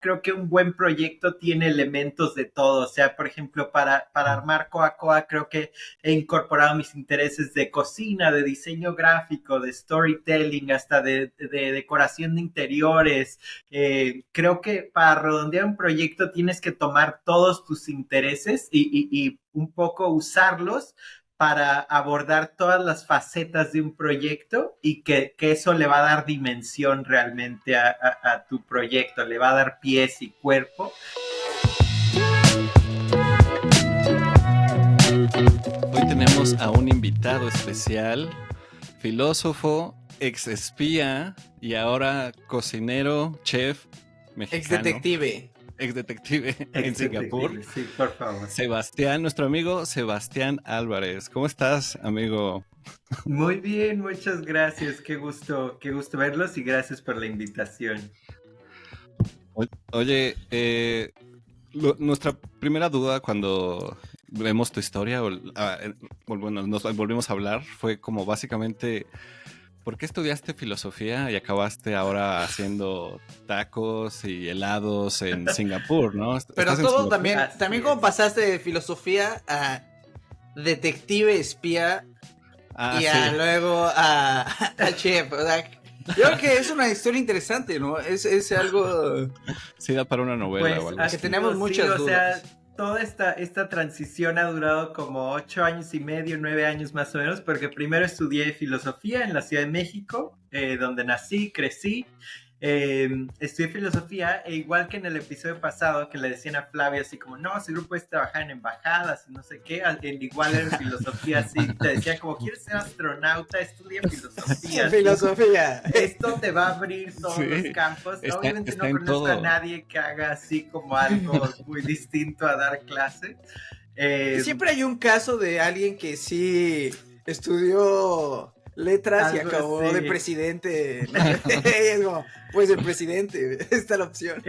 creo que un buen proyecto tiene elementos de todo. O sea, por ejemplo, para armar Coa creo que he incorporado mis intereses de cocina, de diseño gráfico, de storytelling, hasta de decoración de interiores. Creo que para redondear un proyecto tienes que tomar todos tus intereses y un poco usarlos para abordar todas las facetas de un proyecto y que eso le va a dar dimensión realmente a tu proyecto, le va a dar pies y cuerpo. Hoy tenemos a un invitado especial, filósofo, ex espía y ahora cocinero, chef mexicano. Ex detective en Singapur. Sí, por favor. Sebastián, nuestro amigo Sebastián Álvarez. ¿Cómo estás, amigo? Muy bien, muchas gracias. Qué gusto verlos y gracias por la invitación. Oye, nuestra primera duda cuando vemos tu historia, bueno, nos volvimos a hablar, fue como básicamente, ¿por qué estudiaste filosofía y acabaste ahora haciendo tacos y helados en Singapur, ¿no? Pero todo también como pasaste de filosofía a detective espía luego a chef, ¿verdad? Yo creo que es una historia interesante, ¿no? Es algo... Sí, da para una novela. Pues, que tenemos muchas dudas. O sea, toda esta transición ha durado como 8 años y medio, 9 años más o menos, porque primero estudié filosofía en la Ciudad de México, donde nací, crecí. Estudié filosofía e igual que en el episodio pasado que le decían a Flavio así como, no, seguro puedes trabajar en embajadas y no sé qué, igual en filosofía así, te decían como, ¿quieres ser astronauta? Estudia filosofía. Filosofía. Esto te va a abrir todos los campos. Obviamente no conozco a nadie que haga así como algo muy distinto a dar clase. Siempre hay un caso de alguien que sí estudió letras y acabó de presidente. Es como, pues el presidente, está la opción.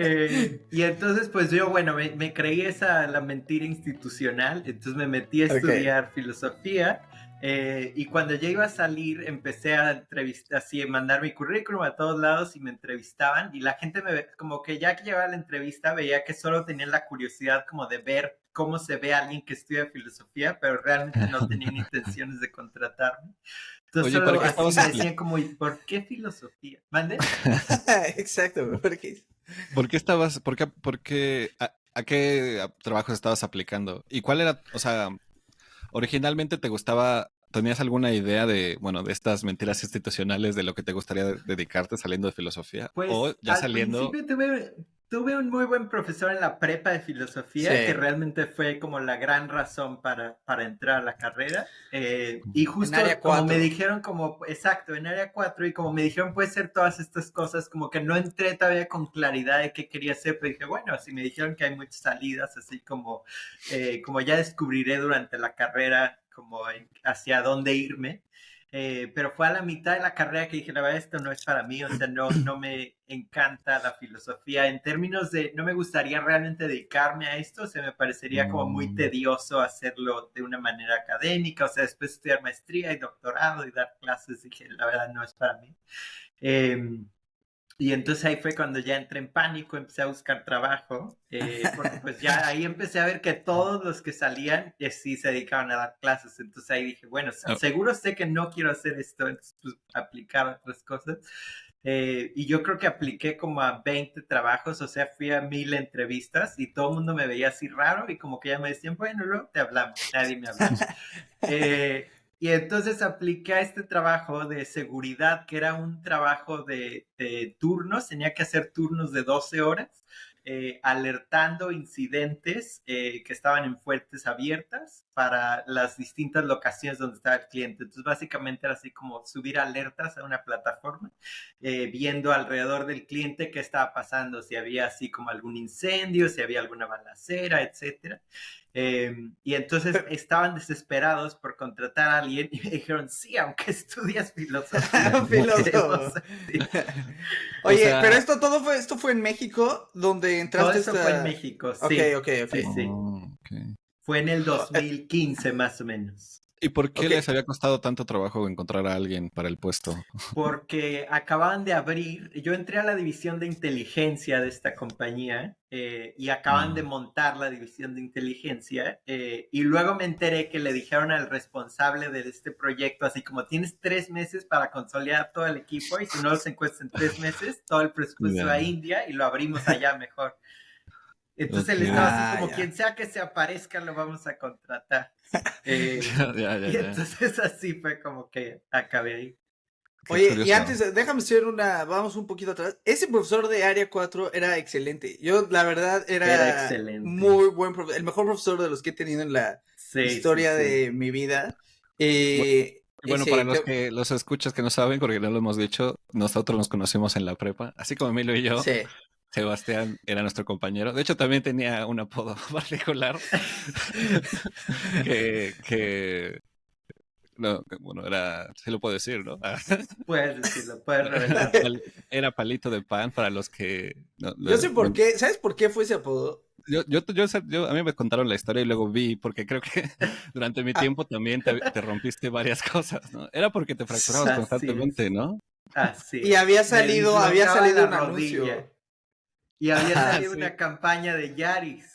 Y entonces pues yo, bueno, me creí la mentira institucional, entonces me metí a estudiar filosofía. Y cuando ya iba a salir empecé a entrevistar, así, a mandar mi currículum a todos lados y me entrevistaban y la gente como que ya que llevaba la entrevista veía que solo tenía la curiosidad como de ver cómo se ve alguien que estudia filosofía, pero realmente no tenían intenciones de contratarme. Entonces, oye, ¿para qué estabas me decían como, ¿y por qué filosofía? ¿Mande? Exacto, ¿por qué? ¿Por qué estabas, a qué trabajos estabas aplicando? ¿Y cuál era, o sea, originalmente te gustaba, tenías alguna idea de, bueno, de estas mentiras institucionales de lo que te gustaría dedicarte saliendo de filosofía? Pues, o ya saliendo... Al principio tuve un muy buen profesor en la prepa de filosofía, que realmente fue como la gran razón para entrar a la carrera. Y justo como me dijeron, exacto, en área 4, y como me dijeron, puede ser todas estas cosas, como que no entré todavía con claridad de qué quería hacer, pero dije, bueno, si me dijeron que hay muchas salidas, así como ya descubriré durante la carrera, como hacia dónde irme. Pero fue a la mitad de la carrera que dije, la verdad, esto no es para mí, o sea, no me encanta la filosofía en términos de, no me gustaría realmente dedicarme a esto, o sea, me parecería como muy tedioso hacerlo de una manera académica, o sea, después estudiar maestría y doctorado y dar clases, dije, la verdad, no es para mí. Y entonces ahí fue cuando ya entré en pánico, empecé a buscar trabajo, porque pues ya ahí empecé a ver que todos los que salían sí se dedicaban a dar clases, entonces ahí dije, bueno, seguro sé que no quiero hacer esto, entonces pues aplicar otras cosas. Y yo creo que apliqué como a 20 trabajos, o sea, fui a 1000 entrevistas y todo el mundo me veía así raro y como que ya me decían, bueno, luego te hablamos, nadie me habló. Y entonces apliqué a este trabajo de seguridad, que era un trabajo de turnos, tenía que hacer turnos de 12 horas, alertando incidentes que estaban en fuentes abiertas para las distintas locaciones donde estaba el cliente. Entonces básicamente era así como subir alertas a una plataforma, viendo alrededor del cliente qué estaba pasando, si había así como algún incendio, si había alguna balacera, etcétera. Y entonces estaban desesperados por contratar a alguien y me dijeron, sí, aunque estudias filosofía. Oye, pero esto fue en México, donde entraste. Todo eso fue en México, sí. Ok. Sí. Fue en el 2015 más o menos. ¿Y por qué les había costado tanto trabajo encontrar a alguien para el puesto? Porque acababan de abrir, yo entré a la división de inteligencia de esta compañía y acaban de montar la división de inteligencia y luego me enteré que le dijeron al responsable de este proyecto, así como tienes 3 meses para consolidar todo el equipo y si no los encuentras en 3 meses, todo el presupuesto va a India y lo abrimos allá mejor. Entonces él estaba así como quien sea que se aparezca lo vamos a contratar. Y entonces así fue como que acabé ahí. Oye, y antes, déjame hacer vamos un poquito atrás. Ese profesor de Área 4 era excelente. Yo, la verdad, era excelente. Muy buen profesor, el mejor profesor de los que he tenido en la historia de mi vida. Bueno, para los escuchas que no saben, porque no lo hemos dicho, nosotros nos conocimos en la prepa, así como Emilio y yo. Sí. Sebastián era nuestro compañero. De hecho, también tenía un apodo particular no, bueno, se lo puedo decir, ¿no? Puedes decirlo, puedes revelar. Era palito de pan para los que... Yo sé por qué, ¿sabes por qué fue ese apodo? A mí me contaron la historia y luego vi, porque creo que durante mi tiempo también te rompiste varias cosas, ¿no? Era porque te fracturabas constantemente, ¿no? Así. Y había salido un anuncio. Y había salido una campaña de Yaris.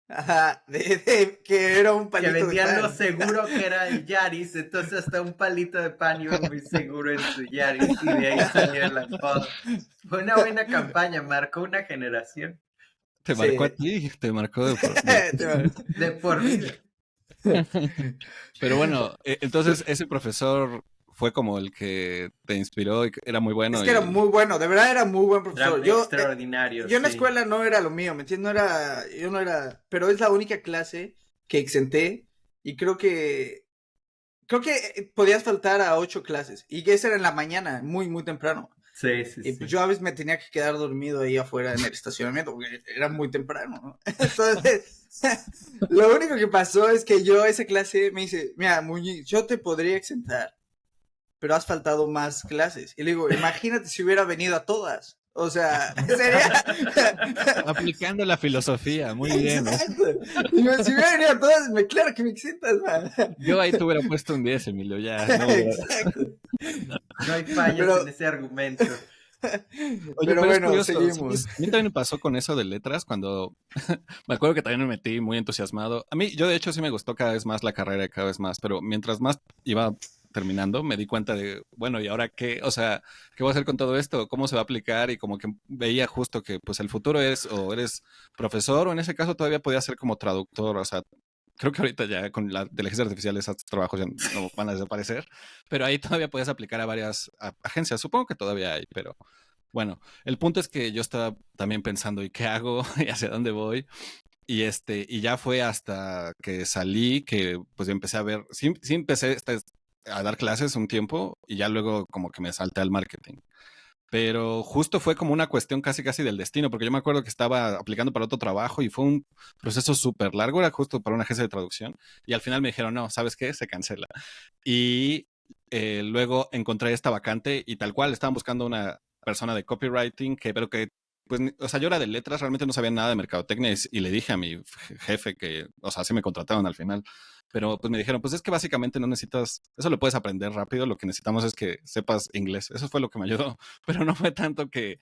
Ajá, que era un palito de pan. Que vendían lo seguro que era el Yaris, entonces hasta un palito de pan iba muy seguro en su Yaris y de ahí salió el apodo. Fue una buena campaña, marcó una generación. Te marcó a ti, te marcó de por vida. Pero bueno, entonces ese profesor fue como el que te inspiró y era muy bueno. Es que era muy bueno, de verdad era muy buen profesor. Era extraordinario. Yo en la escuela no era lo mío, ¿me entiendes? Yo no era, pero es la única clase que exenté y creo que podías faltar a 8 clases y que esa era en la mañana, muy, muy temprano. Sí. Y pues yo a veces me tenía que quedar dormido ahí afuera en el estacionamiento porque era muy temprano, ¿no? Entonces, lo único que pasó es que esa clase me dice, mira, Muñiz, yo te podría exentar, pero has faltado más clases. Y le digo, imagínate si hubiera venido a todas. O sea, sería... Aplicando la filosofía, muy bien. Exacto. Digo, si hubiera venido a todas, claro que me exentas, man. Yo ahí te hubiera puesto un 10, Emilio, ya. Exacto. No hay fallas en ese argumento. Oye, pero bueno, seguimos. A mí también me pasó con eso de letras cuando me acuerdo que también me metí muy entusiasmado. Yo de hecho sí me gustó cada vez más la carrera, cada vez más, pero mientras más iba terminando, me di cuenta de, bueno, ¿y ahora qué? O sea, ¿qué voy a hacer con todo esto? ¿Cómo se va a aplicar? Y como que veía justo que pues el futuro es o eres profesor o en ese caso todavía podía ser como traductor, o sea, creo que ahorita ya con la inteligencia artificial esos trabajos ya no van a desaparecer, pero ahí todavía podías aplicar a varias agencias, supongo que todavía hay, pero bueno, el punto es que yo estaba también pensando, ¿y qué hago? ¿Y hacia dónde voy? Y ya fue hasta que salí que pues empecé a ver, sí empecé a dar clases un tiempo y ya luego como que me salté al marketing. Pero justo fue como una cuestión casi del destino, porque yo me acuerdo que estaba aplicando para otro trabajo y fue un proceso súper largo, era justo para una agencia de traducción y al final me dijeron, no, ¿sabes qué? Se cancela. Y luego encontré esta vacante y tal cual, estaban buscando una persona de copywriting pero que pues, o sea, yo era de letras, realmente no sabía nada de mercadotecnia y le dije a mi jefe que, o sea, sí me contrataron al final, pero pues me dijeron, pues es que básicamente no necesitas, eso lo puedes aprender rápido, lo que necesitamos es que sepas inglés, eso fue lo que me ayudó, pero no fue tanto que,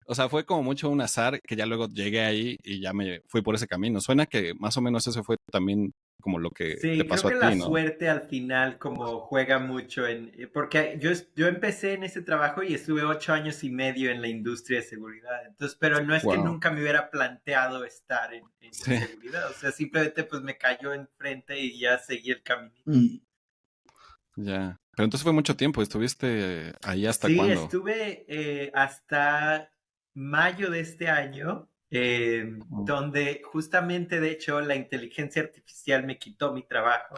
o sea, fue como mucho un azar que ya luego llegué ahí y ya me fui por ese camino. Suena que más o menos eso fue también como lo que te pasó a ti, ¿no? Sí, creo que la suerte al final como juega mucho porque yo empecé en ese trabajo y estuve 8 años y medio en la industria de seguridad, entonces, pero no es que nunca me hubiera planteado estar en seguridad, o sea, simplemente pues me cayó enfrente y ya seguí el camino. Ya, pero entonces fue mucho tiempo, ¿estuviste ahí hasta cuándo? Sí, estuve hasta mayo de este año. Donde justamente, de hecho, la inteligencia artificial me quitó mi trabajo.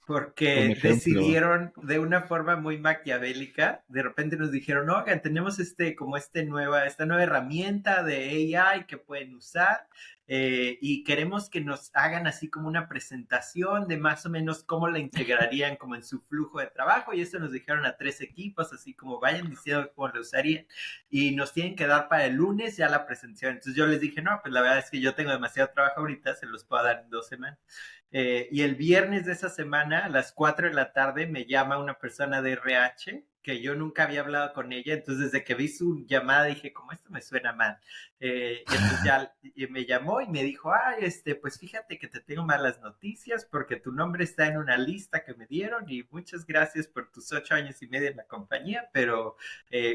Porque decidieron de una forma muy maquiavélica, de repente nos dijeron, oigan, tenemos esta nueva herramienta de AI que pueden usar y queremos que nos hagan así como una presentación de más o menos cómo la integrarían como en su flujo de trabajo, y eso nos dijeron a 3 equipos, así como vayan diciendo cómo lo usarían y nos tienen que dar para el lunes ya la presentación. Entonces yo les dije, no, pues la verdad es que yo tengo demasiado trabajo ahorita, se los puedo dar en 2 semanas. Y el viernes de esa semana, a las 4 de la tarde, me llama una persona de RH, que yo nunca había hablado con ella, entonces desde que vi su llamada dije, como esto me suena mal. Entonces ya me llamó y me dijo, pues fíjate que te tengo malas noticias porque tu nombre está en una lista que me dieron y muchas gracias por tus 8 años y medio en la compañía, pero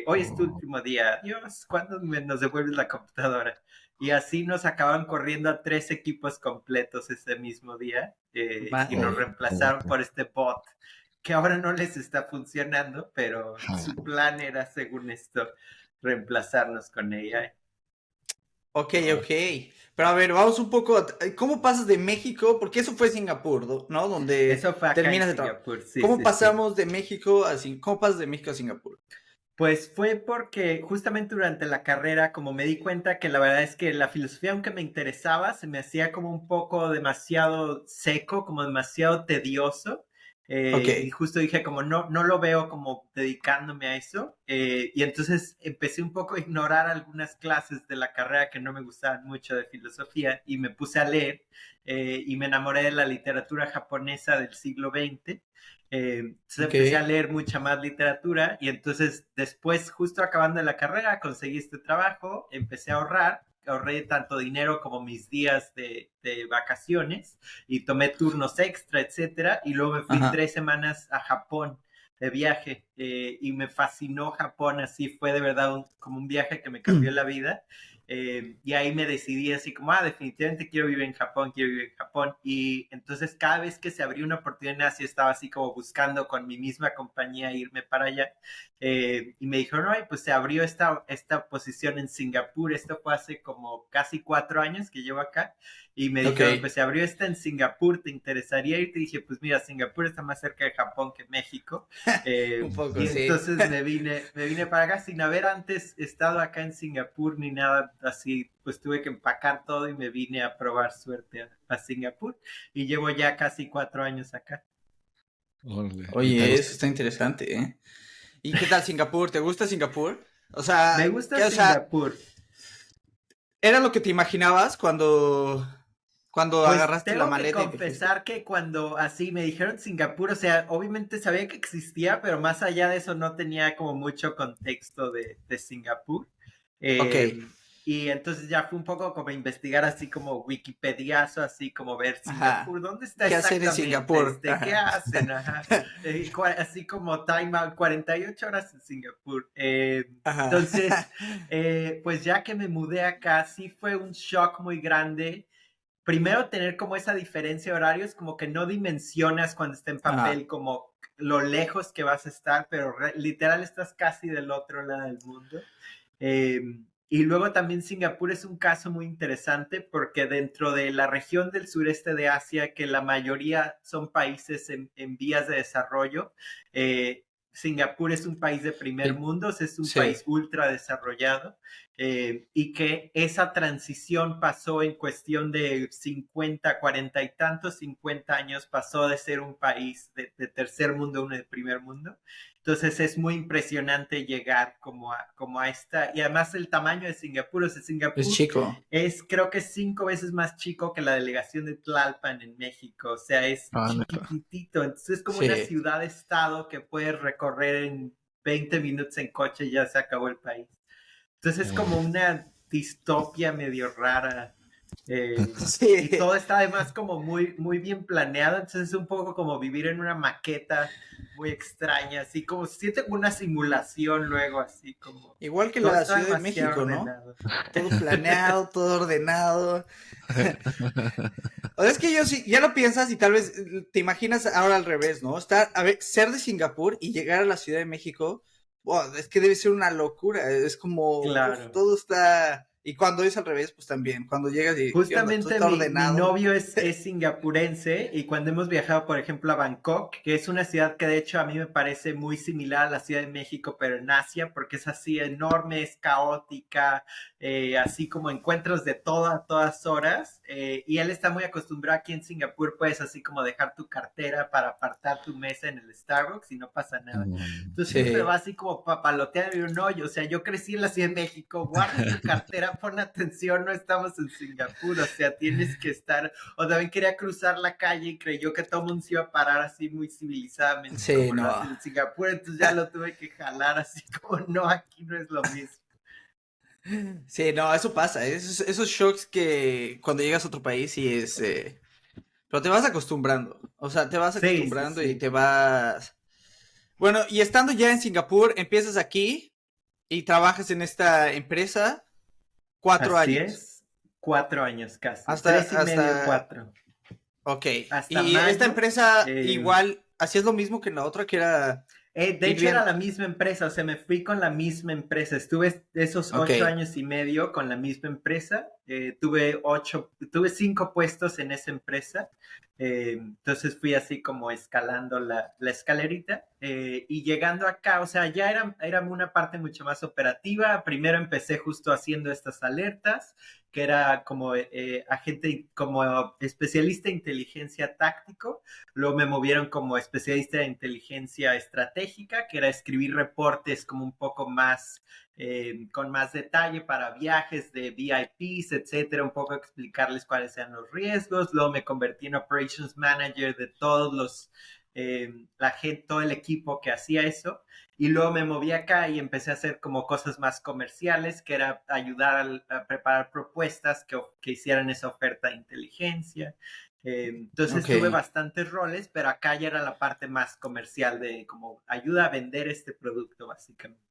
hoy es tu último día. Adiós, ¿cuándo nos devuelves la computadora? Y así nos acabaron corriendo a 3 equipos completos ese mismo día y nos reemplazaron por este bot que ahora no les está funcionando, pero su plan era, según esto, reemplazarnos con AI. Ok. Pero a ver, vamos un poco. ¿Cómo pasas de México? Porque eso fue Singapur, ¿no? Donde eso fue acá terminas en Singapur. Sí, ¿Cómo pasamos de México ¿Cómo pasas de México a Singapur? Pues fue porque justamente durante la carrera, como me di cuenta que la verdad es que la filosofía, aunque me interesaba, se me hacía como un poco demasiado seco, como demasiado tedioso. Y justo dije como no lo veo como dedicándome a eso. Y entonces empecé un poco a ignorar algunas clases de la carrera que no me gustaban mucho de filosofía y me puse a leer y me enamoré de la literatura japonesa del siglo XX. Entonces empecé a leer mucha más literatura y entonces después, justo acabando la carrera, conseguí este trabajo, empecé a ahorré tanto dinero como mis días de vacaciones y tomé turnos extra, etcétera, y luego me fui 3 semanas a Japón de viaje y me fascinó Japón, así fue de verdad como un viaje que me cambió la vida. Y ahí me decidí así como, definitivamente quiero vivir en Japón, y entonces cada vez que se abrió una oportunidad en Asia estaba así como buscando con mi misma compañía irme para allá, y me dijeron, no, pues se abrió esta posición en Singapur, esto fue hace como casi 4 años que llevo acá, y me dijeron, pues se abrió esta en Singapur, ¿te interesaría irte? Y dije, pues mira, Singapur está más cerca de Japón que México. Un poco, y entonces me vine para acá sin haber antes estado acá en Singapur ni nada así, pues tuve que empacar todo y me vine a probar suerte a Singapur y llevo ya casi 4 años acá. Oye, eso está interesante, ¿eh? ¿Y qué tal Singapur? ¿Te gusta Singapur? O sea, me gusta Singapur. ¿Era lo que te imaginabas cuando pues agarraste la maleta? Tengo que confesar que cuando así me dijeron Singapur, o sea, obviamente sabía que existía, pero más allá de eso no tenía como mucho contexto de Singapur. Y entonces ya fue un poco como investigar así como Wikipediazo, así como ver Singapur, ¿dónde está exactamente? ¿Qué hacen en Singapur? ¿Qué hacen? Así como time out, 48 horas en Singapur. Entonces, pues ya que me mudé acá, sí fue un shock muy grande. Primero tener como esa diferencia de horarios, como que no dimensionas cuando está en papel como lo lejos que vas a estar, pero literal estás casi del otro lado del mundo. Y luego también Singapur es un caso muy interesante porque dentro de la región del sureste de Asia, que la mayoría son países en vías de desarrollo, Singapur es un país de primer mundo, es un país ultra desarrollado, y que esa transición pasó en cuestión de 50, 40 y tantos, 50 años, pasó de ser un país de tercer mundo a uno de primer mundo. Entonces es muy impresionante llegar como a esta, y además el tamaño de Singapur, o sea, Singapur es chico. Creo que es 5 veces más chico que la delegación de Tlalpan en México, o sea, es chiquitito, entonces es como una ciudad-estado que puedes recorrer en 20 minutos en coche y ya se acabó el país. Entonces es como una distopia medio rara. Y todo está además como muy, muy bien planeado, entonces es un poco como vivir en una maqueta muy extraña, así como se siente como una simulación luego, así como... Igual que la Ciudad de México, ordenado, ¿no? Todo planeado, todo ordenado. O sea, es que ya lo piensas y tal vez te imaginas ahora al revés, ¿no? Ser de Singapur y llegar a la Ciudad de México, es que debe ser una locura, es como todo está... Y cuando es al revés, pues también, cuando llegas y... Justamente mi novio es singapurense y cuando hemos viajado, por ejemplo, a Bangkok, que es una ciudad que de hecho a mí me parece muy similar a la Ciudad de México, pero en Asia, porque es así enorme, es caótica, así como encuentros de a todas horas, y él está muy acostumbrado aquí en Singapur, puedes así como dejar tu cartera para apartar tu mesa en el Starbucks y no pasa nada. Entonces siempre va así como papaloteando y no, o sea, yo crecí en la Ciudad de México, guarda tu cartera ya pon atención, no estamos en Singapur, o sea, tienes que estar, o también quería cruzar la calle y creyó que todo el mundo se iba a parar así muy civilizadamente, sí, como no. lo hacen en Singapur, entonces ya lo tuve que jalar así como, no, aquí no es lo mismo. Sí, no, eso pasa, esos shocks que cuando llegas a otro país y es... pero te vas acostumbrando, o sea, te vas acostumbrando y te vas... Bueno, y estando ya en Singapur, empiezas aquí y trabajas en esta empresa 4 Así años. Es, 4 años casi, hasta 3.5, 4. Ok, Hasta y mayo, esta empresa igual, ¿hacías lo mismo que en la otra que era...? de hecho era la misma empresa, o sea, me fui con la misma empresa, estuve esos 8 años y medio con la misma empresa, tuve 5 puestos en esa empresa, entonces fui así como escalando la escalerita, y llegando acá, o sea, ya era una parte mucho más operativa. Primero empecé justo haciendo estas alertas, que era como agente, como especialista en inteligencia táctico. Luego me movieron como especialista de inteligencia estratégica, que era escribir reportes como un poco más, con más detalle para viajes de VIPs, etcétera, un poco explicarles cuáles eran los riesgos. Luego me convertí en Operations Manager de todos los, la gente, todo el equipo que hacía eso. Y luego me moví acá y empecé a hacer como cosas más comerciales, que era ayudar a preparar propuestas que hicieran esa oferta de inteligencia. Entonces tuve bastantes roles, pero acá ya era la parte más comercial de como ayuda a vender este producto, básicamente.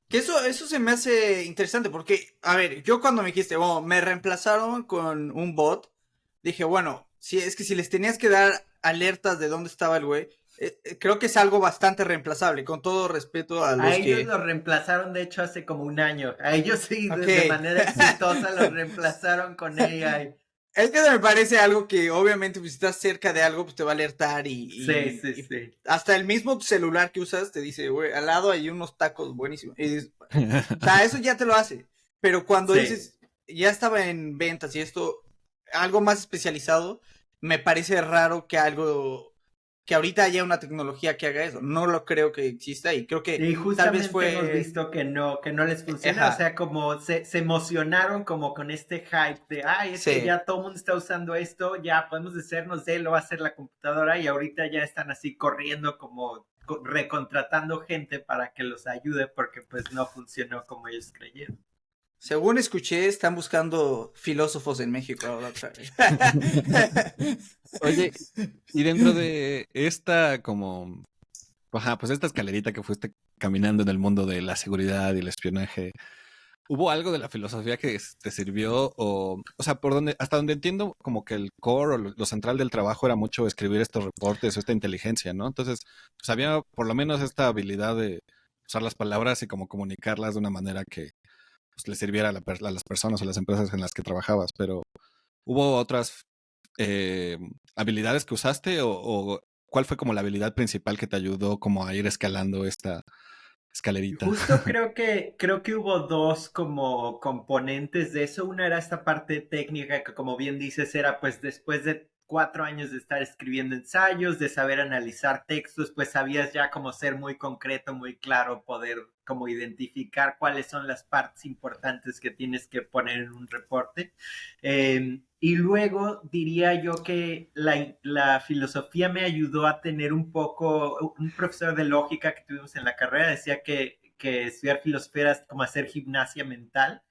Que eso se me hace interesante porque, a ver, yo cuando me dijiste, me reemplazaron con un bot, dije, bueno, si es que si les tenías que dar alertas de dónde estaba el güey, creo que es algo bastante reemplazable, con todo respeto a los a ellos lo reemplazaron, de hecho, hace como un año. A ellos sí, de manera exitosa, los reemplazaron con AI. Es que me parece algo que obviamente pues, si estás cerca de algo, pues te va a alertar sí. Hasta el mismo celular que usas te dice, güey, al lado hay unos tacos buenísimos. Y dices, o sea, eso ya te lo hace. Pero cuando dices, ya estaba en ventas y esto, algo más especializado, me parece raro que que ahorita haya una tecnología que haga eso. No lo creo que exista y creo que tal vez hemos visto que no les funciona. O sea, como se emocionaron como con este hype de, es que ya todo el mundo está usando esto, ya podemos deshacernos de él, lo va a hacer la computadora, y ahorita ya están así corriendo como recontratando gente para que los ayude porque pues no funcionó como ellos creyeron. Según escuché, están buscando filósofos en México ahora otra vez. Oye, y dentro de esta como, pues esta escalerita que fuiste caminando en el mundo de la seguridad y el espionaje, ¿hubo algo de la filosofía que te sirvió? O sea, hasta donde entiendo, como que el core o lo central del trabajo era mucho escribir estos reportes o esta inteligencia, ¿no? Entonces, pues había por lo menos esta habilidad de usar las palabras y como comunicarlas de una manera que pues, le sirviera a las personas o las empresas en las que trabajabas, pero ¿hubo otras habilidades que usaste o cuál fue como la habilidad principal que te ayudó como a ir escalando esta escalerita? Justo creo que hubo 2 como componentes de eso. Una era esta parte técnica que, como bien dices, era pues después de 4 años de estar escribiendo ensayos, de saber analizar textos, pues sabías ya como ser muy concreto, muy claro, poder como identificar cuáles son las partes importantes que tienes que poner en un reporte. Y luego diría yo que la filosofía me ayudó a tener un poco, un profesor de lógica que tuvimos en la carrera decía que estudiar filosofía era como hacer gimnasia mental.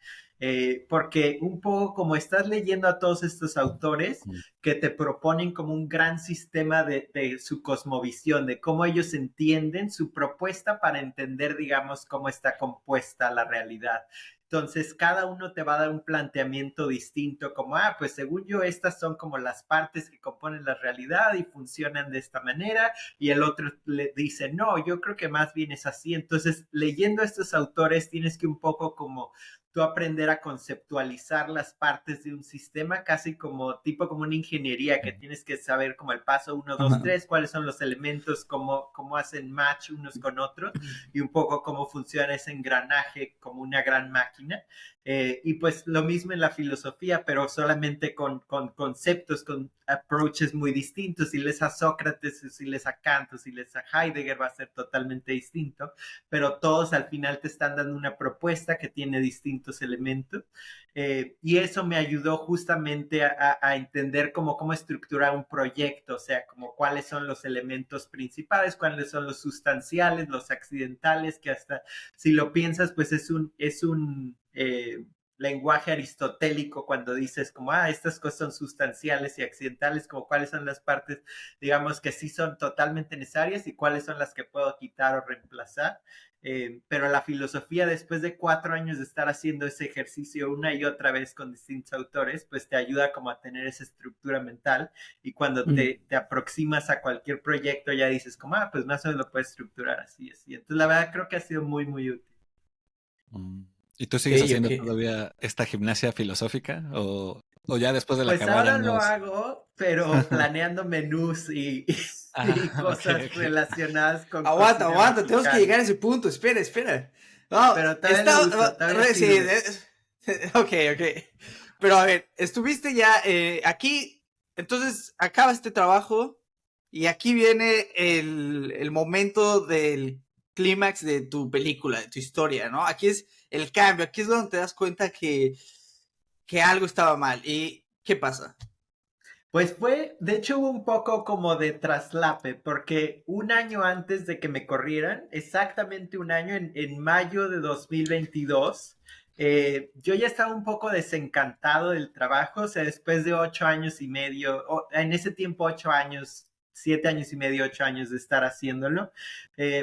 Porque un poco como estás leyendo a todos estos autores que te proponen como un gran sistema de su cosmovisión, de cómo ellos entienden su propuesta para entender, digamos, cómo está compuesta la realidad. Entonces, cada uno te va a dar un planteamiento distinto, como, pues según yo, estas son como las partes que componen la realidad y funcionan de esta manera, y el otro le dice, no, yo creo que más bien es así. Entonces, leyendo a estos autores, tienes que un poco como tú aprender a conceptualizar las partes de un sistema, casi como tipo como una ingeniería, que tienes que saber como el paso 1, 2, 3, cuáles son los elementos, cómo hacen match unos con otros, y un poco cómo funciona ese engranaje como una gran máquina. Y pues lo mismo en la filosofía, pero solamente con conceptos, con approaches muy distintos. Si lees a Sócrates, si lees a Kant, si lees a Heidegger, va a ser totalmente distinto, pero todos al final te están dando una propuesta que tiene distintos distintos elementos. Y eso me ayudó justamente a entender cómo estructurar un proyecto, o sea, como cuáles son los elementos principales, cuáles son los sustanciales, los accidentales, que hasta si lo piensas, pues es un lenguaje aristotélico cuando dices como, estas cosas son sustanciales y accidentales, como cuáles son las partes, digamos, que sí son totalmente necesarias y cuáles son las que puedo quitar o reemplazar. Pero la filosofía, después de 4 años de estar haciendo ese ejercicio una y otra vez con distintos autores, pues te ayuda como a tener esa estructura mental, y cuando te aproximas a cualquier proyecto ya dices como, pues más o menos lo puedes estructurar así, así. Entonces la verdad creo que ha sido muy, muy útil. ¿Y tú sigues haciendo todavía esta gimnasia filosófica o ya después de la carrera? Pues ahora lo hago, pero planeando menús y cosas relacionadas con Aguanta, tenemos que llegar a ese punto, espera. No, pero todavía sí, ok. Pero a ver, estuviste ya aquí, entonces acaba este trabajo y aquí viene el momento del clímax de tu película, de tu historia, ¿no? Aquí es el cambio, aquí es donde te das cuenta que algo estaba mal. ¿Y qué pasa? Pues de hecho hubo un poco como de traslape, porque un año antes de que me corrieran, exactamente un año, en mayo de 2022, yo ya estaba un poco desencantado del trabajo, o sea, después de 8 años y medio, en ese tiempo 8 años, 7 años y medio, 8 años de estar haciéndolo,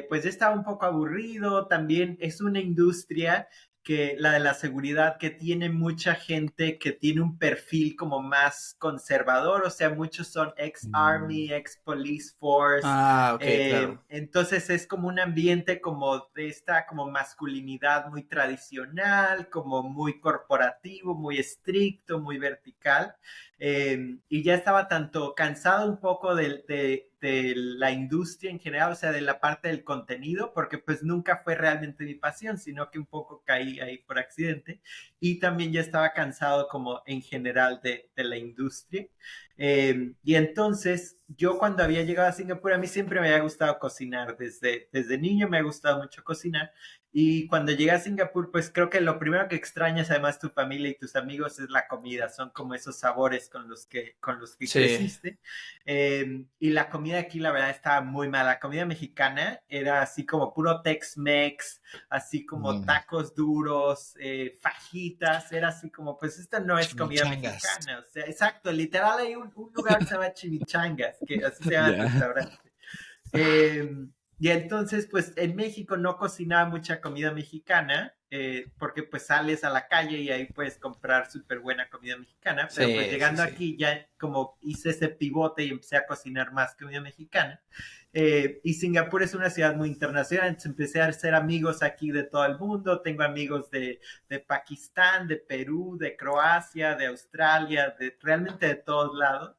pues ya estaba un poco aburrido. También es una industria que la de la seguridad, que tiene mucha gente que tiene un perfil como más conservador, o sea, muchos son ex-Army, ex-Police Force. Claro. Entonces es como un ambiente como de esta como masculinidad muy tradicional, como muy corporativo, muy estricto, muy vertical. Y ya estaba tanto cansado un poco de la industria en general, o sea, de la parte del contenido, porque pues nunca fue realmente mi pasión, sino que un poco caí ahí por accidente, y también ya estaba cansado como en general de la industria. Y entonces yo, cuando había llegado a Singapur, a mí siempre me había gustado cocinar, desde niño me ha gustado mucho cocinar, y cuando llegué a Singapur, pues creo que lo primero que extrañas, además tu familia y tus amigos, es la comida, son como esos sabores con los que sí creciste. Y la comida aquí, la verdad, estaba muy mala. La comida mexicana era así como puro Tex-Mex, así como tacos duros, fajitas, era así como, pues esta no es comida mexicana. O sea, exacto, literal hay un lugar que se llama Chimichangas, que así se llama el restaurante. Y entonces, pues en México no cocinaba mucha comida mexicana, porque pues sales a la calle y ahí puedes comprar súper buena comida mexicana, pero pues llegando aquí ya como hice ese pivote y empecé a cocinar más comida mexicana. Y Singapur es una ciudad muy internacional, entonces empecé a hacer amigos aquí de todo el mundo. Tengo amigos de Pakistán, de Perú, de Croacia, de Australia, realmente de todos lados.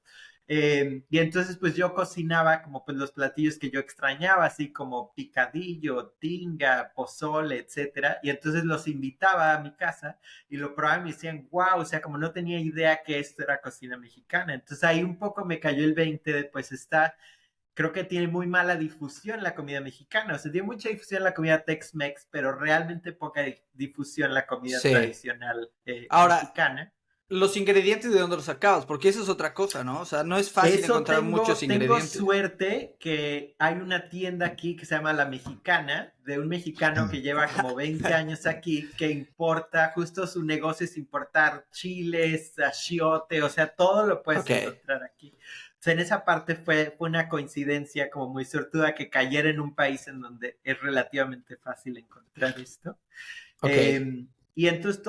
Y entonces pues yo cocinaba como pues los platillos que yo extrañaba, así como picadillo, tinga, pozole, etcétera, y entonces los invitaba a mi casa y lo probaban y me decían, wow, o sea, como no tenía idea que esto era cocina mexicana. Entonces ahí un poco me cayó el 20 de pues creo que tiene muy mala difusión la comida mexicana, o sea, tiene mucha difusión la comida Tex-Mex, pero realmente poca difusión la comida tradicional mexicana. Los ingredientes, ¿de dónde los sacabas? Porque eso es otra cosa, ¿no? O sea, no es fácil encontrar muchos ingredientes. Tengo suerte que hay una tienda aquí que se llama La Mexicana, de un mexicano que lleva como 20 años aquí, que importa, justo su negocio es importar chiles, achiote, o sea, todo lo puedes encontrar aquí. O sea, en esa parte fue una coincidencia como muy sortuda que cayera en un país en donde es relativamente fácil encontrar esto. Y entonces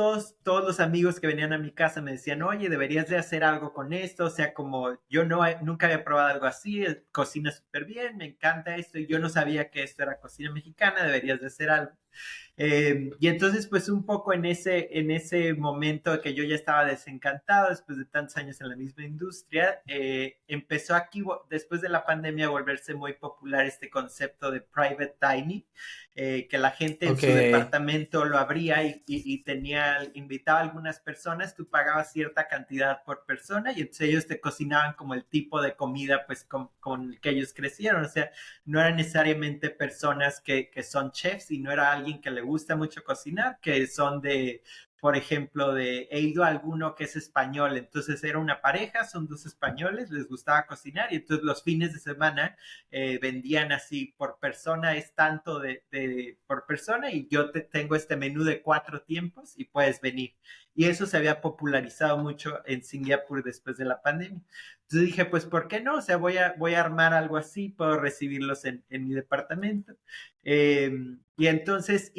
todos los amigos que venían a mi casa me decían, oye, deberías de hacer algo con esto, o sea, como yo nunca había probado algo así, cocina súper bien, me encanta esto, y yo no sabía que esto era cocina mexicana, deberías de hacer algo. Y entonces pues un poco en ese momento que yo ya estaba desencantado después de tantos años en la misma industria, empezó aquí después de la pandemia a volverse muy popular este concepto de private dining, que la gente en su departamento lo abría y invitaba a algunas personas, tú pagabas cierta cantidad por persona y entonces ellos te cocinaban como el tipo de comida pues con el que ellos crecieron, o sea, no eran necesariamente personas que son chefs, y no era alguien que le gusta mucho cocinar, que son de por ejemplo, he ido a alguno que es español, entonces era una pareja, son dos españoles, les gustaba cocinar y entonces los fines de semana vendían así por persona, es tanto por persona y yo tengo este menú de 4 tiempos y puedes venir. Y eso se había popularizado mucho en Singapur después de la pandemia. Entonces dije, pues, ¿por qué no? O sea, voy a armar algo así, puedo recibirlos en mi departamento. Y entonces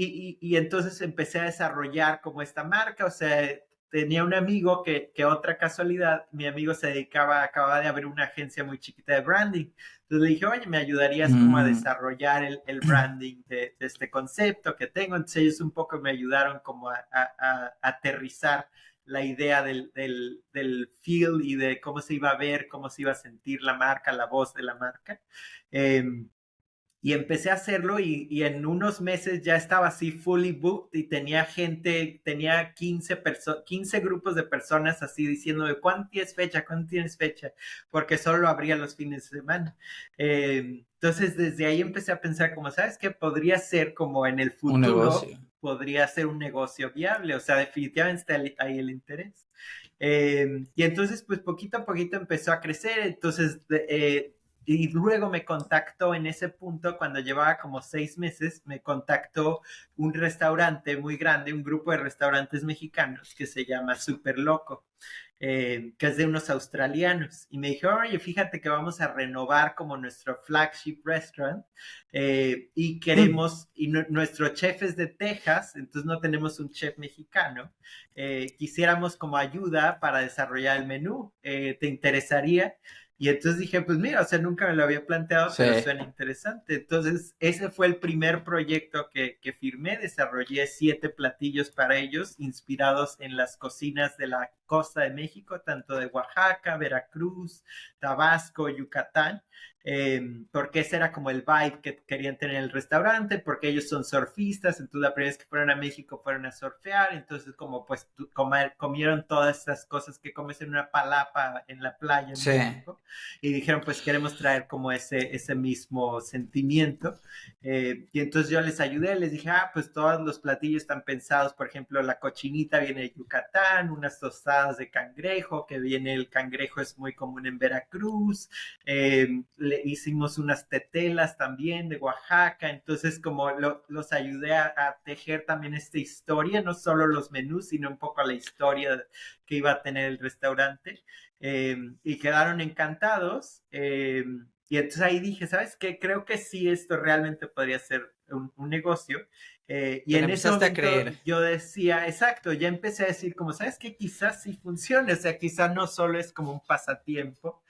empecé a desarrollar como esta marca, o sea, tenía un amigo que otra casualidad, mi amigo acababa de abrir una agencia muy chiquita de branding. Entonces le dije, oye, ¿me ayudarías como a desarrollar el branding de este concepto que tengo? Entonces ellos un poco me ayudaron como a aterrizar la idea del feel y de cómo se iba a ver, cómo se iba a sentir la marca, la voz de la marca. Y empecé a hacerlo y en unos meses ya estaba así fully booked y tenía 15 grupos de personas así diciéndome, ¿cuándo tienes fecha? ¿Cuándo tienes fecha? Porque solo lo abría los fines de semana. Entonces desde ahí empecé a pensar como, ¿sabes qué? Podría ser como en el futuro, podría ser un negocio viable, o sea, definitivamente está ahí el interés. Y entonces pues poquito a poquito empezó a crecer, entonces... y luego me contactó en ese punto, cuando llevaba como 6 meses, me contactó un restaurante muy grande, un grupo de restaurantes mexicanos que se llama Super Loco, que es de unos australianos. Y me dijo, oye, fíjate que vamos a renovar como nuestro flagship restaurant y queremos, y nuestro chef es de Texas, entonces no tenemos un chef mexicano. Quisiéramos como ayuda para desarrollar el menú. ¿Te interesaría? Y entonces dije, pues mira, o sea, nunca me lo había planteado, pero suena interesante. Entonces, ese fue el primer proyecto que firmé. Desarrollé 7 platillos para ellos, inspirados en las cocinas de la costa de México, tanto de Oaxaca, Veracruz, Tabasco, Yucatán. Porque ese era como el vibe que querían tener en el restaurante, porque ellos son surfistas, entonces la primera vez que fueron a México fueron a surfear, entonces como pues comieron todas estas cosas que comes en una palapa en la playa en México, y dijeron pues queremos traer como ese mismo sentimiento, y entonces yo les ayudé, les dije, pues todos los platillos están pensados, por ejemplo, la cochinita viene de Yucatán, unas tostadas de cangrejo, el cangrejo es muy común en Veracruz, le hicimos unas tetelas también de Oaxaca, entonces como los ayudé a tejer también esta historia, no solo los menús, sino un poco la historia que iba a tener el restaurante, y quedaron encantados, y entonces ahí dije, ¿sabes qué? Creo que sí, esto realmente podría ser un negocio, y en ese momento yo decía, exacto, ya empecé a decir como, ¿sabes qué? Quizás sí funcione, o sea, quizás no solo es como un pasatiempo,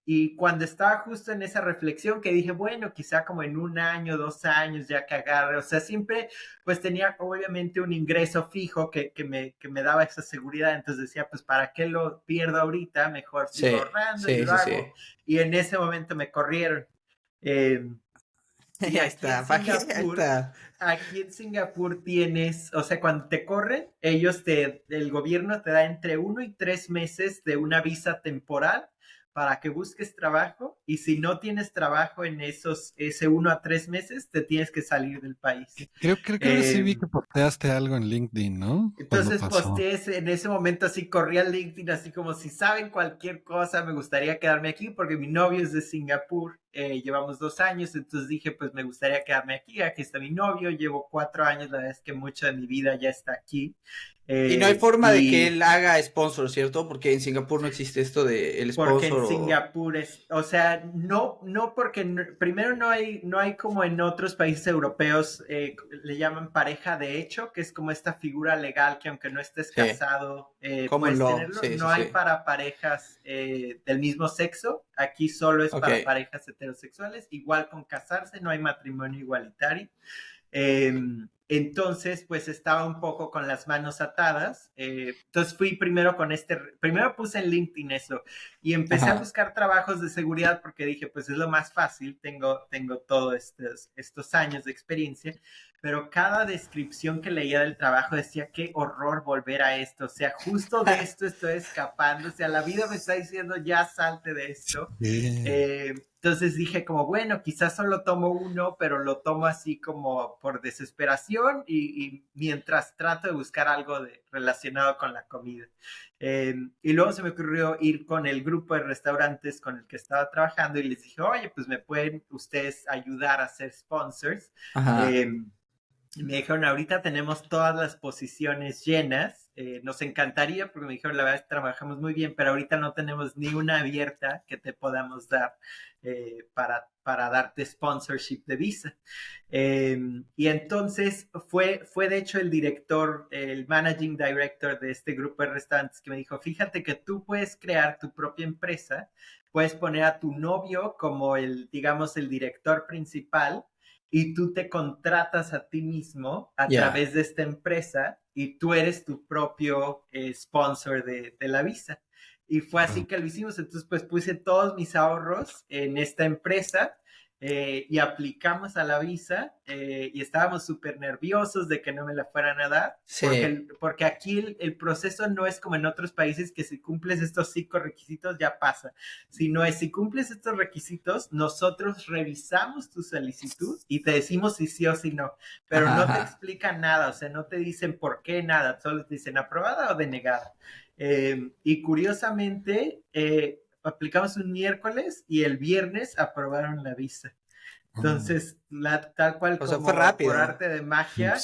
y cuando estaba justo en esa reflexión que dije, bueno, quizá como en 1 año, 2 años ya que agarre, o sea, siempre pues tenía obviamente un ingreso fijo que me daba esa seguridad, entonces decía, pues ¿para qué lo pierdo ahorita? Mejor sigo ahorrando y lo hago. Y en ese momento me corrieron. Y aquí en Singapur tienes, o sea, cuando te corren, el gobierno te da entre 1 y 3 meses de una visa temporal para que busques trabajo, y si no tienes trabajo en ese 1 a 3 meses, te tienes que salir del país. Creo que recibí que posteaste algo en LinkedIn, ¿no? Entonces posteé en ese momento, así corrí a LinkedIn, así como si saben cualquier cosa, me gustaría quedarme aquí, porque mi novio es de Singapur, llevamos 2 años, entonces dije, pues me gustaría quedarme aquí está mi novio, llevo 4 años, la verdad es que mucha de mi vida ya está aquí. Y no hay forma de que él haga sponsor, ¿cierto? Porque en Singapur no existe esto de el sponsor. Porque en Singapur o sea, no porque primero no hay como en otros países europeos, le llaman pareja de hecho, que es como esta figura legal que aunque no estés casado, puedes tenerlo. No hay para parejas del mismo sexo, aquí solo es para parejas heterosexuales, igual con casarse, no hay matrimonio igualitario. Entonces, pues estaba un poco con las manos atadas. Entonces fui primero puse en LinkedIn eso y empecé a buscar trabajos de seguridad porque dije, pues es lo más fácil, tengo todos estos años de experiencia, pero cada descripción que leía del trabajo decía, qué horror volver a esto, o sea, justo de esto estoy escapando, o sea, la vida me está diciendo, ya salte de esto. Entonces dije como, bueno, quizás solo tomo uno, pero lo tomo así como por desesperación avión y mientras trato de buscar algo relacionado con la comida. Y luego se me ocurrió ir con el grupo de restaurantes con el que estaba trabajando y les dije, oye, pues me pueden ustedes ayudar a ser sponsors. Y me dijeron, ahorita tenemos todas las posiciones llenas, nos encantaría porque me dijeron, la verdad es que trabajamos muy bien, pero ahorita no tenemos ni una abierta que te podamos dar para darte sponsorship de visa. Y entonces fue de hecho el director, el managing director de este grupo de restaurantes que me dijo, fíjate que tú puedes crear tu propia empresa, puedes poner a tu novio como digamos, el director principal, y tú te contratas a ti mismo a través de esta empresa y tú eres tu propio sponsor de la visa. Y fue así que lo hicimos. Entonces, pues puse todos mis ahorros en esta empresa y aplicamos a la visa y estábamos súper nerviosos de que no me la fueran a dar. Sí. Porque aquí el proceso no es como en otros países que si cumples estos 5 requisitos ya pasa. Sino es si cumples estos requisitos, nosotros revisamos tu solicitud y te decimos si sí o si no. Pero no te explican nada, o sea, no te dicen por qué nada, solo te dicen aprobada o denegada. Y curiosamente, aplicamos un miércoles y el viernes aprobaron la visa. Entonces, tal cual como fue rápido, por arte de magia,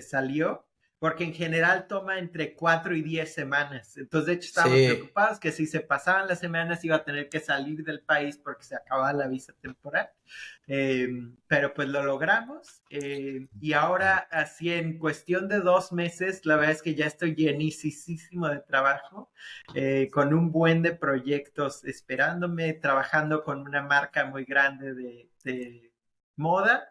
salió, porque en general toma entre 4 y 10 semanas. Entonces, de hecho, estábamos preocupados que si se pasaban las semanas iba a tener que salir del país porque se acababa la visa temporal. Pero pues lo logramos. Y ahora, así en cuestión de 2 meses, la verdad es que ya estoy llenísimo de trabajo, con un buen de proyectos esperándome, trabajando con una marca muy grande de moda,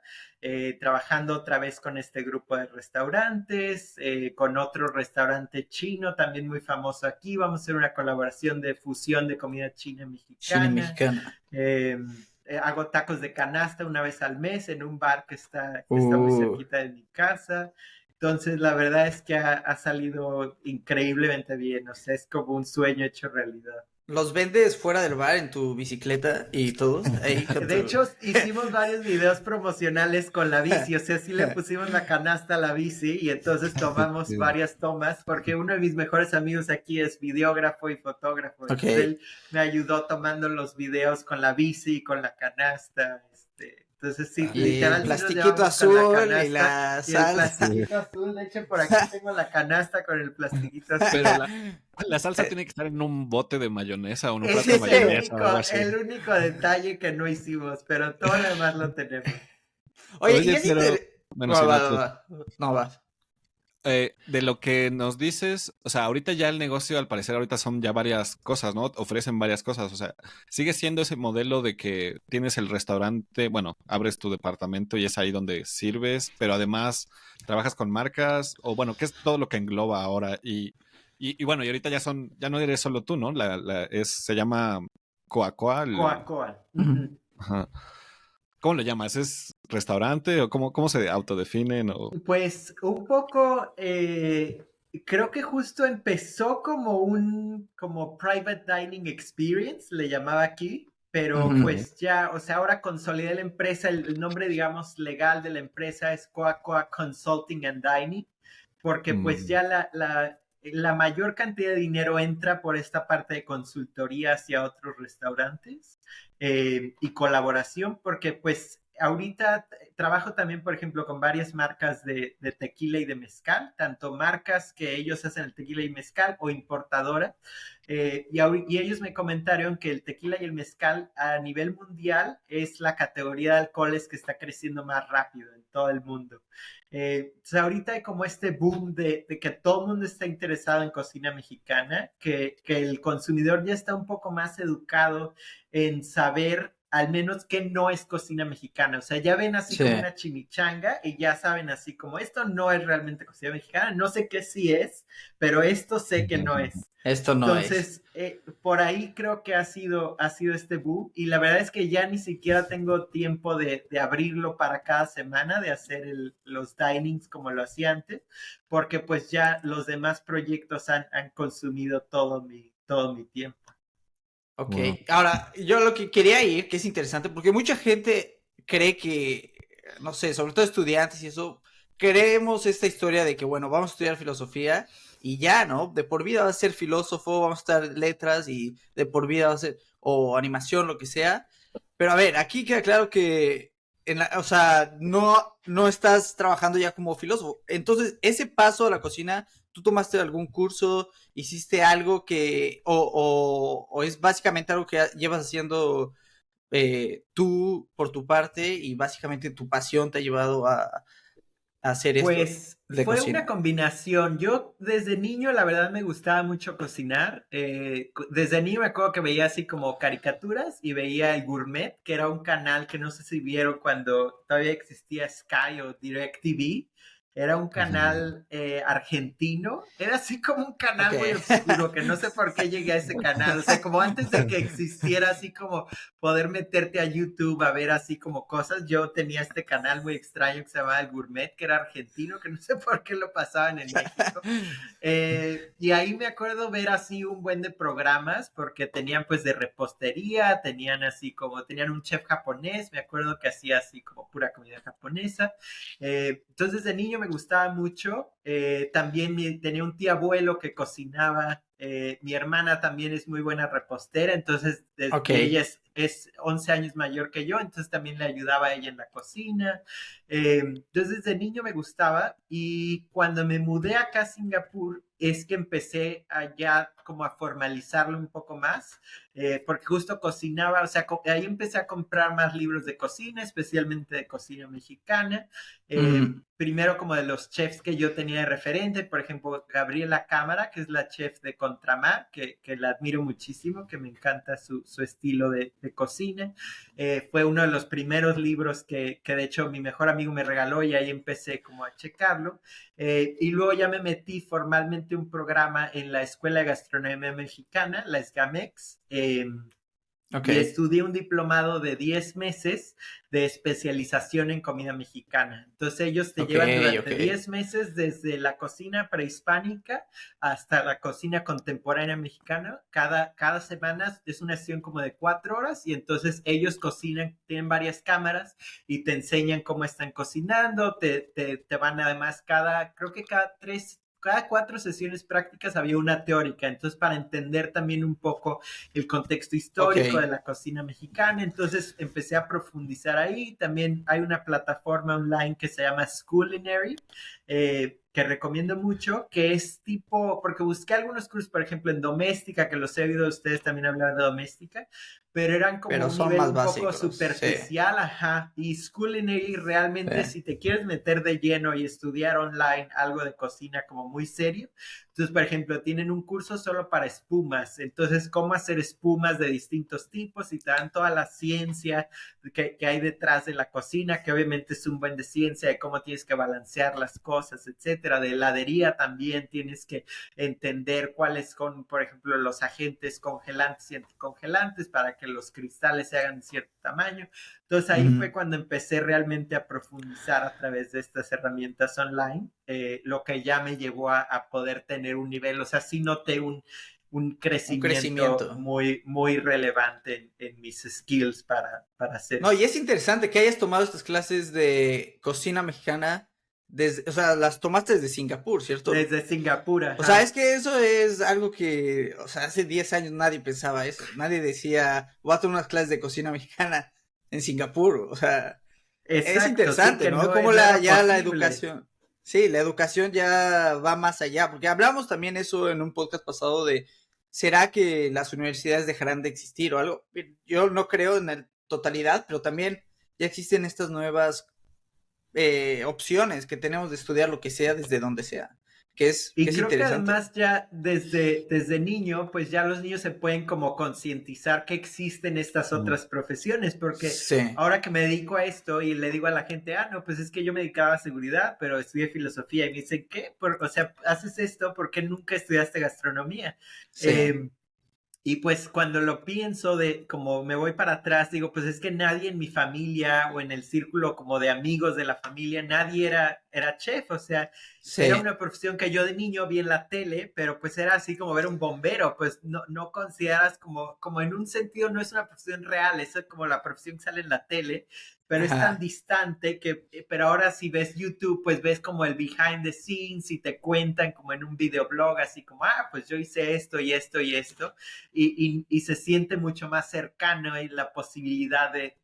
trabajando otra vez con este grupo de restaurantes, con otro restaurante chino también muy famoso aquí. Vamos a hacer una colaboración de fusión de comida china mexicana. Hago tacos de canasta una vez al mes en un bar que está muy cerquita de mi casa. Entonces, la verdad es que ha salido increíblemente bien. O sea, es como un sueño hecho realidad. ¿Los vendes fuera del bar en tu bicicleta y todo? De hecho, hicimos varios videos promocionales con la bici, o sea, sí le pusimos la canasta a la bici y entonces tomamos varias tomas, porque uno de mis mejores amigos aquí es videógrafo y fotógrafo, entonces él me ayudó tomando los videos con la bici y con la canasta, entonces sí, literal. El plastiquito azul y la salsa. El plastiquito azul, de hecho por aquí tengo la canasta con el plastiquito azul. Pero la salsa tiene que estar en un bote de mayonesa o en un plato de mayonesa. El único detalle que no hicimos, pero todo lo demás lo tenemos. Oye, no vas. De lo que nos dices, o sea, ahorita ya el negocio, al parecer, ahorita son ya varias cosas, ¿no? Ofrecen varias cosas, o sea, sigue siendo ese modelo de que tienes el restaurante, bueno, abres tu departamento y es ahí donde sirves, pero además trabajas con marcas, o bueno, ¿qué es todo lo que engloba ahora? Y bueno, y ahorita ya no eres solo tú, ¿no? Se llama Coacoa. Coacoa. Ajá. ¿Cómo lo llamas? ¿Es restaurante o cómo se autodefinen? Pues un poco, creo que justo empezó como private dining experience, le llamaba aquí, pero pues ya, o sea, ahora consolidé la empresa, el nombre, digamos, legal de la empresa es Coacoa Consulting and Dining, porque pues ya la mayor cantidad de dinero entra por esta parte de consultoría hacia otros restaurantes y colaboración, porque pues ahorita trabajo también, por ejemplo, con varias marcas de tequila y de mezcal, tanto marcas que ellos hacen el tequila y mezcal o importadora, y ellos me comentaron que el tequila y el mezcal a nivel mundial es la categoría de alcoholes que está creciendo más rápido en todo el mundo. Entonces ahorita hay como este boom de que todo el mundo está interesado en cocina mexicana, que el consumidor ya está un poco más educado en saber al menos que no es cocina mexicana, o sea, ya ven así como una chimichanga y ya saben así como esto no es realmente cocina mexicana, no sé qué sí es, pero esto sé que no es. Esto no es. Entonces, por ahí creo que ha sido este boom y la verdad es que ya ni siquiera tengo tiempo de abrirlo para cada semana, de hacer los dinings como lo hacía antes, porque pues ya los demás proyectos han consumido todo mi tiempo. Ok, ahora, yo lo que quería ir, que es interesante, porque mucha gente cree que, no sé, sobre todo estudiantes y eso, creemos esta historia de que, bueno, vamos a estudiar filosofía y ya, ¿no? De por vida vas a ser filósofo, vamos a estudiar letras y de por vida vas a ser, o animación, lo que sea. Pero a ver, aquí queda claro que, o sea, no estás trabajando ya como filósofo. Entonces, ese paso a la cocina, ¿tú tomaste algún curso? ¿Hiciste algo que, o es básicamente algo que llevas haciendo tú por tu parte y básicamente tu pasión te ha llevado a hacer esto Pues de fue cocina? una combinación. Yo desde niño, la verdad, me gustaba mucho cocinar. Desde niño me acuerdo que veía así como caricaturas y veía el Gourmet, que era un canal que no sé si vieron cuando todavía existía Sky o DirecTV. Era un canal argentino. Era así como un canal muy oscuro, que no sé por qué llegué a ese canal. O sea, como antes de que existiera así como poder meterte a YouTube a ver así como cosas, yo tenía este canal muy extraño que se llamaba El Gourmet, que era argentino, que no sé por qué lo pasaban en México. Y ahí me acuerdo ver así un buen de programas, porque tenían pues de repostería, tenían así como, tenían un chef japonés, me acuerdo que hacía así como pura comida japonesa. Entonces de niño me gustaba mucho. También tenía un tío abuelo que cocinaba. Mi hermana también es muy buena repostera, entonces ella es 11 años mayor que yo, entonces también le ayudaba a ella en la cocina. Entonces desde niño me gustaba y cuando me mudé acá a Singapur es que empecé allá como a formalizarlo un poco más, porque justo cocinaba, o sea, ahí empecé a comprar más libros de cocina, especialmente de cocina mexicana. Primero como de los chefs que yo tenía de referente, por ejemplo, Gabriela Cámara, que es la chef de Contramar, que la admiro muchísimo, que me encanta su estilo de cocina. Fue uno de los primeros libros que de hecho mi mejor amigo me regaló y ahí empecé como a checarlo. Y luego ya me metí formalmente un programa en la Escuela de Gastronomía Mexicana, la SGAMEX. Y estudié un diplomado de 10 meses de especialización en comida mexicana. Entonces ellos te llevan durante 10 meses desde la cocina prehispánica hasta la cocina contemporánea mexicana. Cada semana es una sesión como de 4 horas y entonces ellos cocinan, tienen varias cámaras y te enseñan cómo están cocinando, te van además creo que cada 4 sesiones prácticas había una teórica, entonces para entender también un poco el contexto histórico de la cocina mexicana, entonces empecé a profundizar ahí. También hay una plataforma online que se llama Schoolinary, que recomiendo mucho, que es tipo, porque busqué algunos cursos, por ejemplo, en doméstica, que los he oído a ustedes también hablar de doméstica, pero eran como un nivel un poco superficial, ajá, y Schoolinary realmente si te quieres meter de lleno y estudiar online algo de cocina como muy serio, entonces, por ejemplo, tienen un curso solo para espumas, entonces, cómo hacer espumas de distintos tipos y te dan toda la ciencia que hay detrás de la cocina, que obviamente es un buen de ciencia de cómo tienes que balancear las cosas, etcétera. De heladería también tienes que entender cuáles son, por ejemplo, los agentes congelantes y anticongelantes para que los cristales se hagan de cierto tamaño. Entonces ahí fue cuando empecé realmente a profundizar a través de estas herramientas online, lo que ya me llevó a poder tener un nivel, o sea, sí noté un crecimiento muy, muy relevante en mis skills para hacer. No, y es interesante que hayas tomado estas clases de cocina mexicana, o sea, las tomaste desde Singapur, ¿cierto? Desde Singapur, ajá. O sea, es que eso es algo que, o sea, hace 10 años nadie pensaba eso, nadie decía, voy a tomar unas clases de cocina mexicana en Singapur, o sea, es interesante, sí, ¿no? Como la educación, sí, la educación ya va más allá, porque hablamos también eso en un podcast pasado de, ¿será que las universidades dejarán de existir o algo? Yo no creo en la totalidad, pero también ya existen estas nuevas opciones que tenemos de estudiar lo que sea desde donde sea. Y creo que además ya desde niño, pues ya los niños se pueden como concientizar que existen estas otras profesiones, porque ahora que me dedico a esto y le digo a la gente, no, pues es que yo me dedicaba a seguridad, pero estudié filosofía, y me dicen, ¿qué? O sea, haces esto porque nunca estudiaste gastronomía. Y pues cuando lo pienso como me voy para atrás, digo, pues es que nadie en mi familia o en el círculo como de amigos de la familia, nadie era chef, o sea, era una profesión que yo de niño vi en la tele, pero pues era así como ver un bombero, pues no consideras como en un sentido no es una profesión real, es como la profesión que sale en la tele, pero es tan distante que, pero ahora si ves YouTube, pues ves como el behind the scenes y te cuentan como en un videoblog, así como, pues yo hice esto y esto y esto, y se siente mucho más cercano y la posibilidad de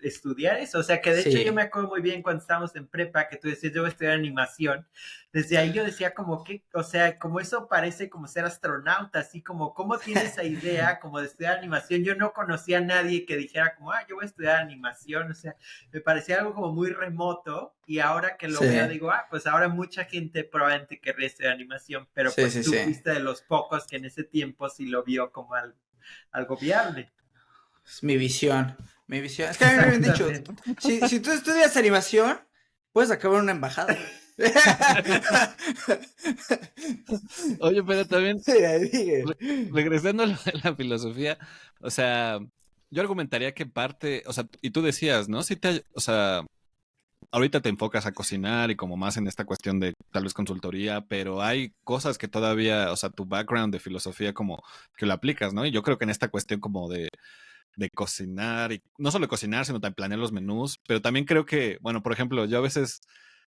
estudiar eso. O sea que de hecho yo me acuerdo muy bien cuando estábamos en prepa que tú decías, yo voy a estudiar animación. Desde ahí yo decía como que, o sea, como eso parece como ser astronauta, así como, ¿cómo tiene esa idea como de estudiar animación? Yo no conocía a nadie que dijera como, yo voy a estudiar animación, o sea, me parecía algo como muy remoto, y ahora que lo veo digo, pues ahora mucha gente probablemente querría estudiar animación, pero pues tú fuiste de los pocos que en ese tiempo sí lo vio como algo viable. Es mi visión. Es que a mí me habían dicho, si tú estudias animación, puedes acabar en una embajada. Oye, pero también regresando a la filosofía, o sea, yo argumentaría que parte, o sea, y tú decías, ¿no? O sea, ahorita te enfocas a cocinar y como más en esta cuestión de tal vez consultoría, pero hay cosas que todavía, o sea, tu background de filosofía como que lo aplicas, ¿no? Y yo creo que en esta cuestión como de cocinar, y no solo cocinar, sino también planear los menús, pero también creo que, bueno, por ejemplo, yo a veces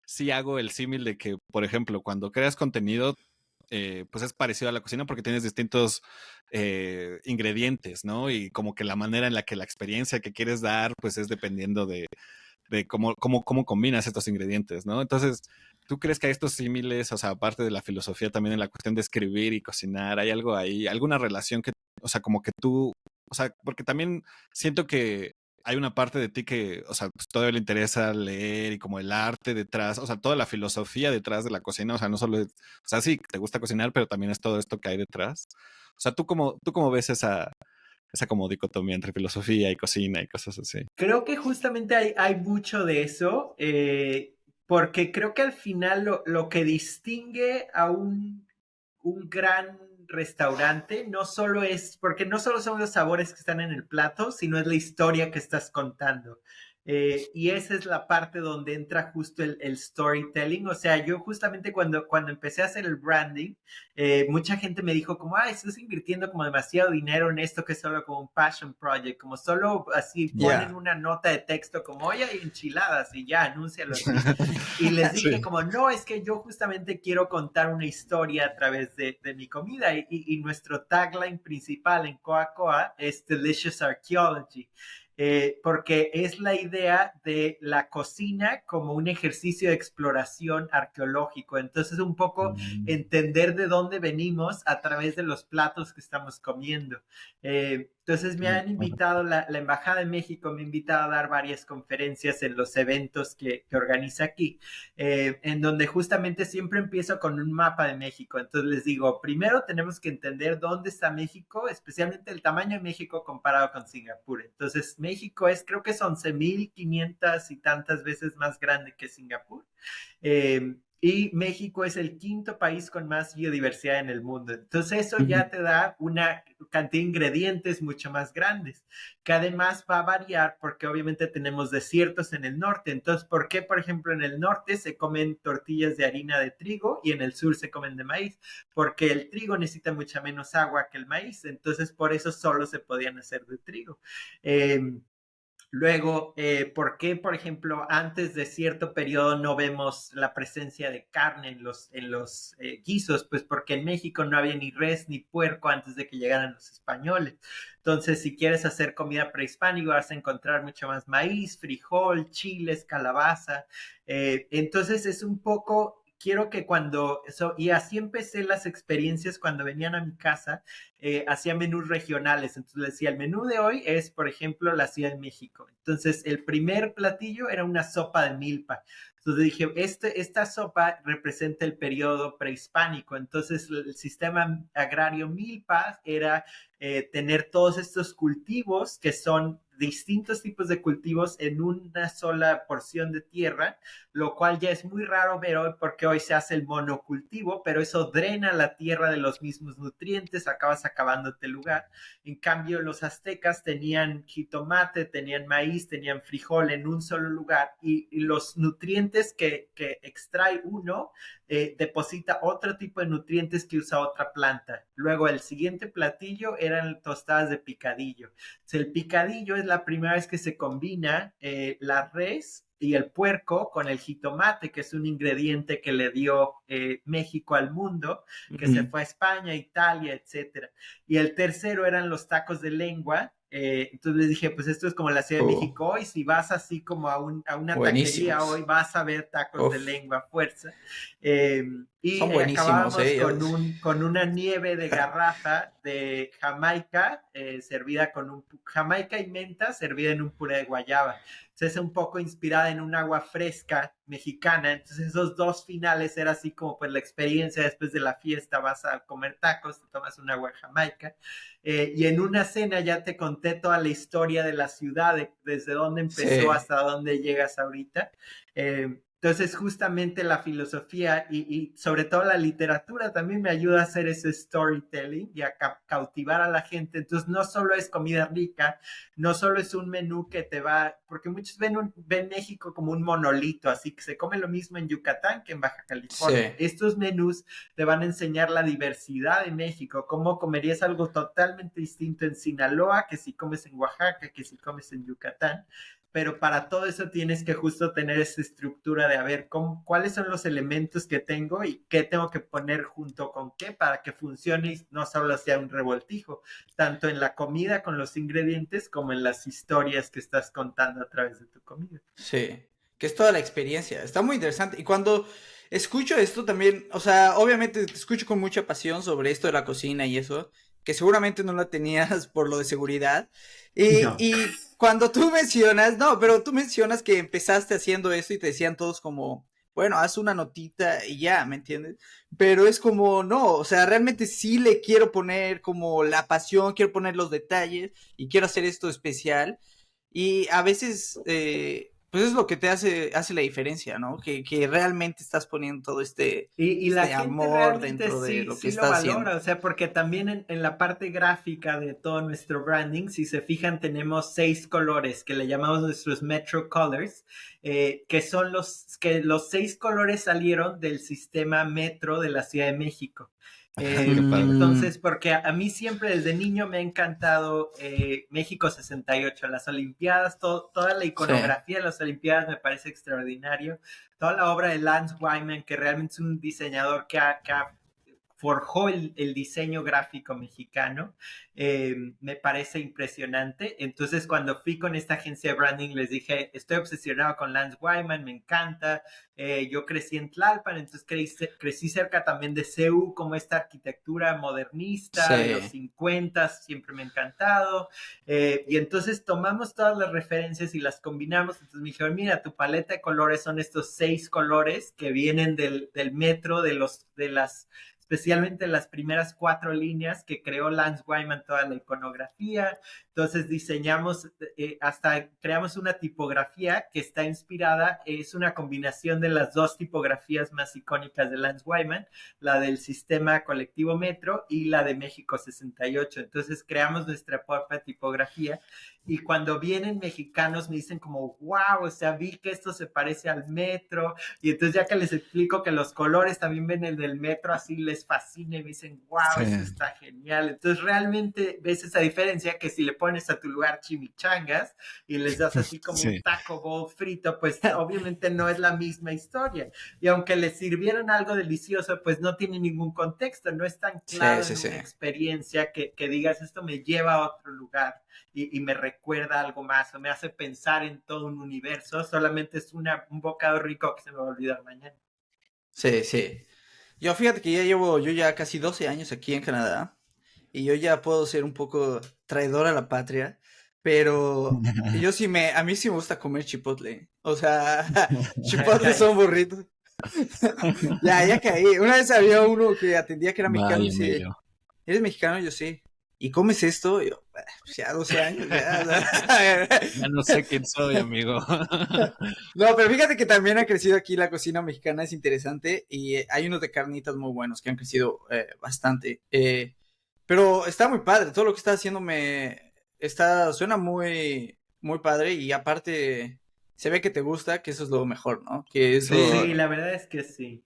sí hago el símil de que, por ejemplo, cuando creas contenido, pues es parecido a la cocina porque tienes distintos ingredientes, ¿no? Y como que la manera en la que la experiencia que quieres dar, pues es dependiendo de cómo combinas estos ingredientes, ¿no? Entonces, ¿tú crees que hay estos símiles, o sea, aparte de la filosofía, también en la cuestión de escribir y cocinar, hay algo ahí, alguna relación que, o sea, como que tú, o sea, porque también siento que hay una parte de ti que, o sea, pues todavía le interesa leer y como el arte detrás, o sea, toda la filosofía detrás de la cocina, o sea, no solo es, o sea, sí, te gusta cocinar, pero también es todo esto que hay detrás. O sea, ¿tú cómo ves esa como dicotomía entre filosofía y cocina y cosas así? Creo que justamente hay mucho de eso, porque creo que al final lo que distingue a un gran restaurante no solo es, porque no solo son los sabores que están en el plato, sino es la historia que estás contando. Y esa es la parte donde entra justo el storytelling. O sea, yo justamente cuando empecé a hacer el branding, mucha gente me dijo como, estás invirtiendo como demasiado dinero en esto que es solo como un passion project, como solo así ponen una nota de texto como, oye, hay enchiladas y ya, anúncialo así. Y les dije como, no, es que yo justamente quiero contar una historia a través de mi comida, y nuestro tagline principal en Coa es Delicious Archaeology. Porque es la idea de la cocina como un ejercicio de exploración arqueológico. Entonces, un poco entender de dónde venimos a través de los platos que estamos comiendo. Entonces, me han invitado, la Embajada de México me ha invitado a dar varias conferencias en los eventos que organiza aquí, en donde justamente siempre empiezo con un mapa de México. Entonces les digo, primero tenemos que entender dónde está México, especialmente el tamaño de México comparado con Singapur. Entonces, México creo que es 11,500 y tantas veces más grande que Singapur. Y México es el quinto país con más biodiversidad en el mundo. Entonces eso ya te da una cantidad de ingredientes mucho más grandes, que además va a variar porque obviamente tenemos desiertos en el norte. Entonces, ¿por qué, por ejemplo, en el norte se comen tortillas de harina de trigo y en el sur se comen de maíz? Porque el trigo necesita mucha menos agua que el maíz. Entonces, por eso solo se podían hacer de trigo. Luego, ¿por qué, por ejemplo, antes de cierto periodo no vemos la presencia de carne en los guisos? Pues porque en México no había ni res ni puerco antes de que llegaran los españoles. Entonces, si quieres hacer comida prehispánica, vas a encontrar mucho más maíz, frijol, chiles, calabaza. Entonces, es un poco... Quiero que y así empecé las experiencias cuando venían a mi casa, hacía menús regionales. Entonces les decía, el menú de hoy es, por ejemplo, la Ciudad de México. Entonces el primer platillo era una sopa de milpa. Entonces dije, esta sopa representa el periodo prehispánico. Entonces el sistema agrario milpa era tener todos estos cultivos que son distintos tipos de cultivos en una sola porción de tierra, lo cual ya es muy raro ver hoy porque hoy se hace el monocultivo, pero eso drena la tierra de los mismos nutrientes, acabas acabándote el lugar. En cambio, los aztecas tenían jitomate, tenían maíz, tenían frijol en un solo lugar, y los nutrientes que extrae uno deposita otro tipo de nutrientes que usa otra planta. Luego el siguiente platillo era eran tostadas de picadillo. Entonces, el picadillo es la primera vez que se combina la res y el puerco con el jitomate, que es un ingrediente que le dio México al mundo, que se fue a España, Italia, etcétera. Y el tercero eran los tacos de lengua. Entonces les dije, pues esto es como la Ciudad de México hoy, si vas así como a una taquería hoy, vas a ver tacos de lengua a fuerza. Y acabamos con una nieve de garrafa de Jamaica, servida con Jamaica y menta, servida en un puré de guayaba. Entonces es un poco inspirada en un agua fresca mexicana. Entonces esos dos finales era así como pues la experiencia después de la fiesta, vas a comer tacos, te tomas un agua de Jamaica. Y en una cena ya te conté toda la historia de la ciudad, desde dónde empezó hasta dónde llegas ahorita. Entonces, justamente la filosofía y sobre todo la literatura también me ayuda a hacer ese storytelling y a cautivar a la gente. Entonces, no solo es comida rica, no solo es un menú que te va, porque muchos ven México como un monolito, así que se come lo mismo en Yucatán que en Baja California. Estos menús te van a enseñar la diversidad de México, cómo comerías algo totalmente distinto en Sinaloa, que si comes en Oaxaca, que si comes en Yucatán. Pero para todo eso tienes que justo tener esa estructura de a ver cuáles son los elementos que tengo y qué tengo que poner junto con qué para que funcione y no solo sea un revoltijo, tanto en la comida con los ingredientes como en las historias que estás contando a través de tu comida. Sí, que es toda la experiencia, está muy interesante. Y cuando escucho esto también, o sea, obviamente te escucho con mucha pasión sobre esto de la cocina y eso, que seguramente no la tenías por lo de seguridad. Y cuando tú mencionas, pero tú mencionas que empezaste haciendo eso y te decían todos como, bueno, haz una notita y ya, ¿me entiendes? Pero es como, no, o sea, realmente sí le quiero poner como la pasión, quiero poner los detalles y quiero hacer esto especial. Y a veces, pues es lo que te hace la diferencia, ¿no? Que realmente estás poniendo todo y la gente amor dentro de lo que estás haciendo. O sea, porque también en la parte gráfica de todo nuestro branding, si se fijan, tenemos 6 colores que le llamamos nuestros Metro Colors, que son los 6 colores salieron del sistema Metro de la Ciudad de México. Entonces, porque a mí siempre desde niño me ha encantado México 68, las Olimpiadas, toda la iconografía de las Olimpiadas me parece extraordinario, toda la obra de Lance Wyman, que realmente es un diseñador que forjó el diseño gráfico mexicano, me parece impresionante. Entonces, cuando fui con esta agencia de branding, les dije, estoy obsesionado con Lance Wyman, me encanta. Yo crecí en Tlalpan, entonces crecí cerca también de CEU, como esta arquitectura modernista de los 50, siempre me ha encantado. Y entonces tomamos todas las referencias y las combinamos. Entonces me dijeron, mira, tu paleta de colores son estos 6 colores que vienen del metro, especialmente las primeras 4 líneas que creó Lance Wyman, toda la iconografía. Entonces diseñamos, hasta creamos una tipografía que está inspirada, es una combinación de las 2 tipografías más icónicas de Lance Wyman, la del sistema colectivo Metro y la de México 68. Entonces creamos nuestra propia tipografía. Y cuando vienen mexicanos me dicen como, wow, o sea, vi que esto se parece al metro. Y entonces ya que les explico que los colores también ven el del metro, así les fascina y me dicen, wow, eso está genial. Entonces realmente ves esa diferencia que si le pones a tu lugar chimichangas y les das así como un taco bowl frito, pues obviamente no es la misma historia. Y aunque les sirvieron algo delicioso, pues no tiene ningún contexto, no es tan claro en una experiencia que digas, esto me lleva a otro lugar. Y me recuerda algo más o me hace pensar en todo un universo, solamente es un bocado rico que se me va a olvidar mañana. Sí. Yo fíjate que yo ya casi 12 años aquí en Canadá y yo ya puedo ser un poco traidor a la patria, pero a mí sí me gusta comer chipotle. O sea, chipotle son burritos. ya caí. Una vez había uno que atendía que era mexicano y dice, ¿eres mexicano? Yo sí. ¿Y comes esto? Yo, pues ya 12 años, ya no sé quién soy, amigo. No, pero fíjate que también ha crecido aquí la cocina mexicana, es interesante, y hay unos de carnitas muy buenos que han crecido bastante. Pero está muy padre, todo lo que está haciendo suena muy, muy padre, y aparte se ve que te gusta, que eso es lo mejor, ¿no? Sí, la verdad es que sí.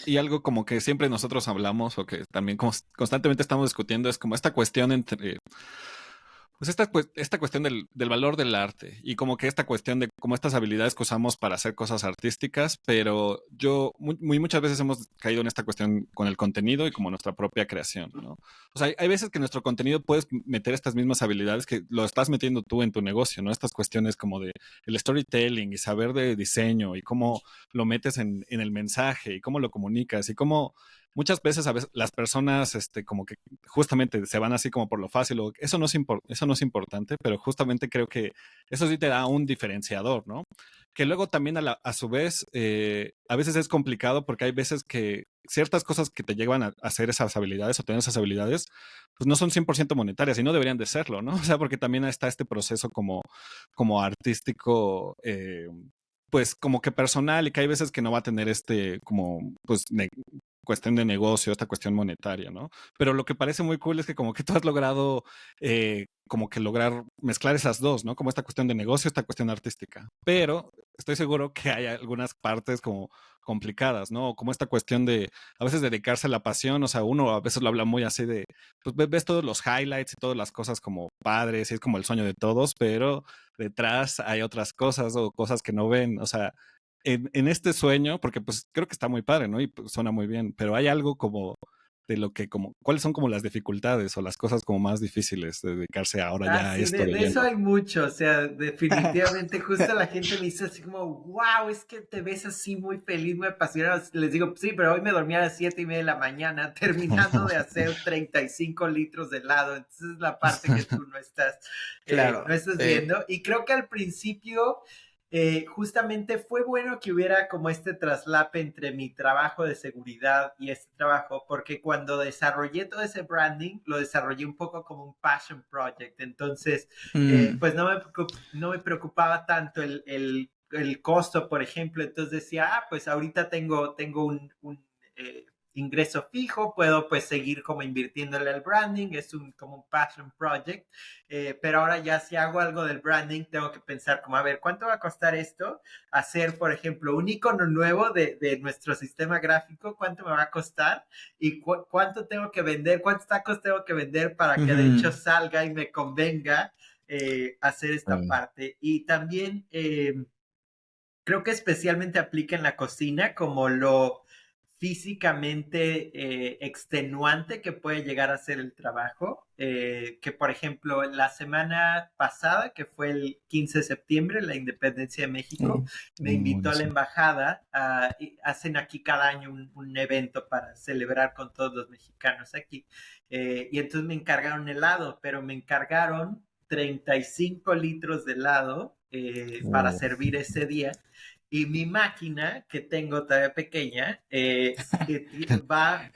Y algo como que siempre nosotros hablamos o que también constantemente estamos discutiendo es como esta cuestión entre, pues esta cuestión del valor del arte y como que esta cuestión de como estas habilidades que usamos para hacer cosas artísticas, pero muchas veces hemos caído en esta cuestión con el contenido y como nuestra propia creación, ¿no? O sea, hay veces que en nuestro contenido puedes meter estas mismas habilidades que lo estás metiendo tú en tu negocio, ¿no? Estas cuestiones como de el storytelling y saber de diseño y cómo lo metes en el mensaje y cómo lo comunicas y cómo muchas veces a veces las personas como que justamente se van así como por lo fácil o eso no es importante, pero justamente creo que eso sí te da un diferenciador, ¿no? Que luego también a su vez a veces es complicado porque hay veces que ciertas cosas que te llevan a hacer esas habilidades o tener esas habilidades pues no son 100% monetarias y no deberían de serlo, ¿no? O sea, porque también está este proceso como artístico pues como que personal y que hay veces que no va a tener como pues cuestión de negocio, esta cuestión monetaria, ¿no? Pero lo que parece muy cool es que como que tú has logrado como que lograr mezclar esas dos, ¿no? Como esta cuestión de negocio, esta cuestión artística. Pero estoy seguro que hay algunas partes como complicadas, ¿no? Como esta cuestión de a veces dedicarse a la pasión, o sea, uno a veces lo habla muy así de, pues ves todos los highlights y todas las cosas como padres y es como el sueño de todos, pero detrás hay otras cosas o cosas que no ven, o sea, en este sueño, porque pues creo que está muy padre, ¿no? Y pues, suena muy bien, pero hay algo como de lo que como, ¿cuáles son como las dificultades o las cosas como más difíciles de dedicarse ahora ya a Sí, esto de eso hay mucho, o sea, definitivamente justo la gente me dice así como, wow, es que te ves así muy feliz, muy apasionado. Les digo, sí, pero hoy me dormí a las 7:30 de la mañana terminando de hacer 35 litros de helado, entonces es la parte que tú no estás, claro, no estás viendo. Y creo que al principio justamente fue bueno que hubiera como este traslape entre mi trabajo de seguridad y este trabajo, porque cuando desarrollé todo ese branding, lo desarrollé un poco como un passion project. Entonces, pues no me preocupaba tanto el costo, por ejemplo. Entonces decía, pues ahorita tengo un ingreso fijo, puedo pues seguir como invirtiéndole al branding, es como un passion project, pero ahora ya si hago algo del branding, tengo que pensar como, a ver, ¿cuánto va a costar esto? Hacer, por ejemplo, un icono nuevo de nuestro sistema gráfico, ¿cuánto me va a costar? Y cuánto tengo que vender, cuántos tacos tengo que vender para que de hecho salga y me convenga hacer esta parte. Y también creo que especialmente aplica en la cocina como lo físicamente extenuante que puede llegar a ser el trabajo, que por ejemplo la semana pasada, que fue el 15 de septiembre, la independencia de México, me invitó a la embajada, hacen aquí cada año un evento para celebrar con todos los mexicanos aquí, y entonces me encargaron helado, pero me encargaron 35 litros de helado para servir ese día. Y mi máquina, que tengo todavía pequeña, va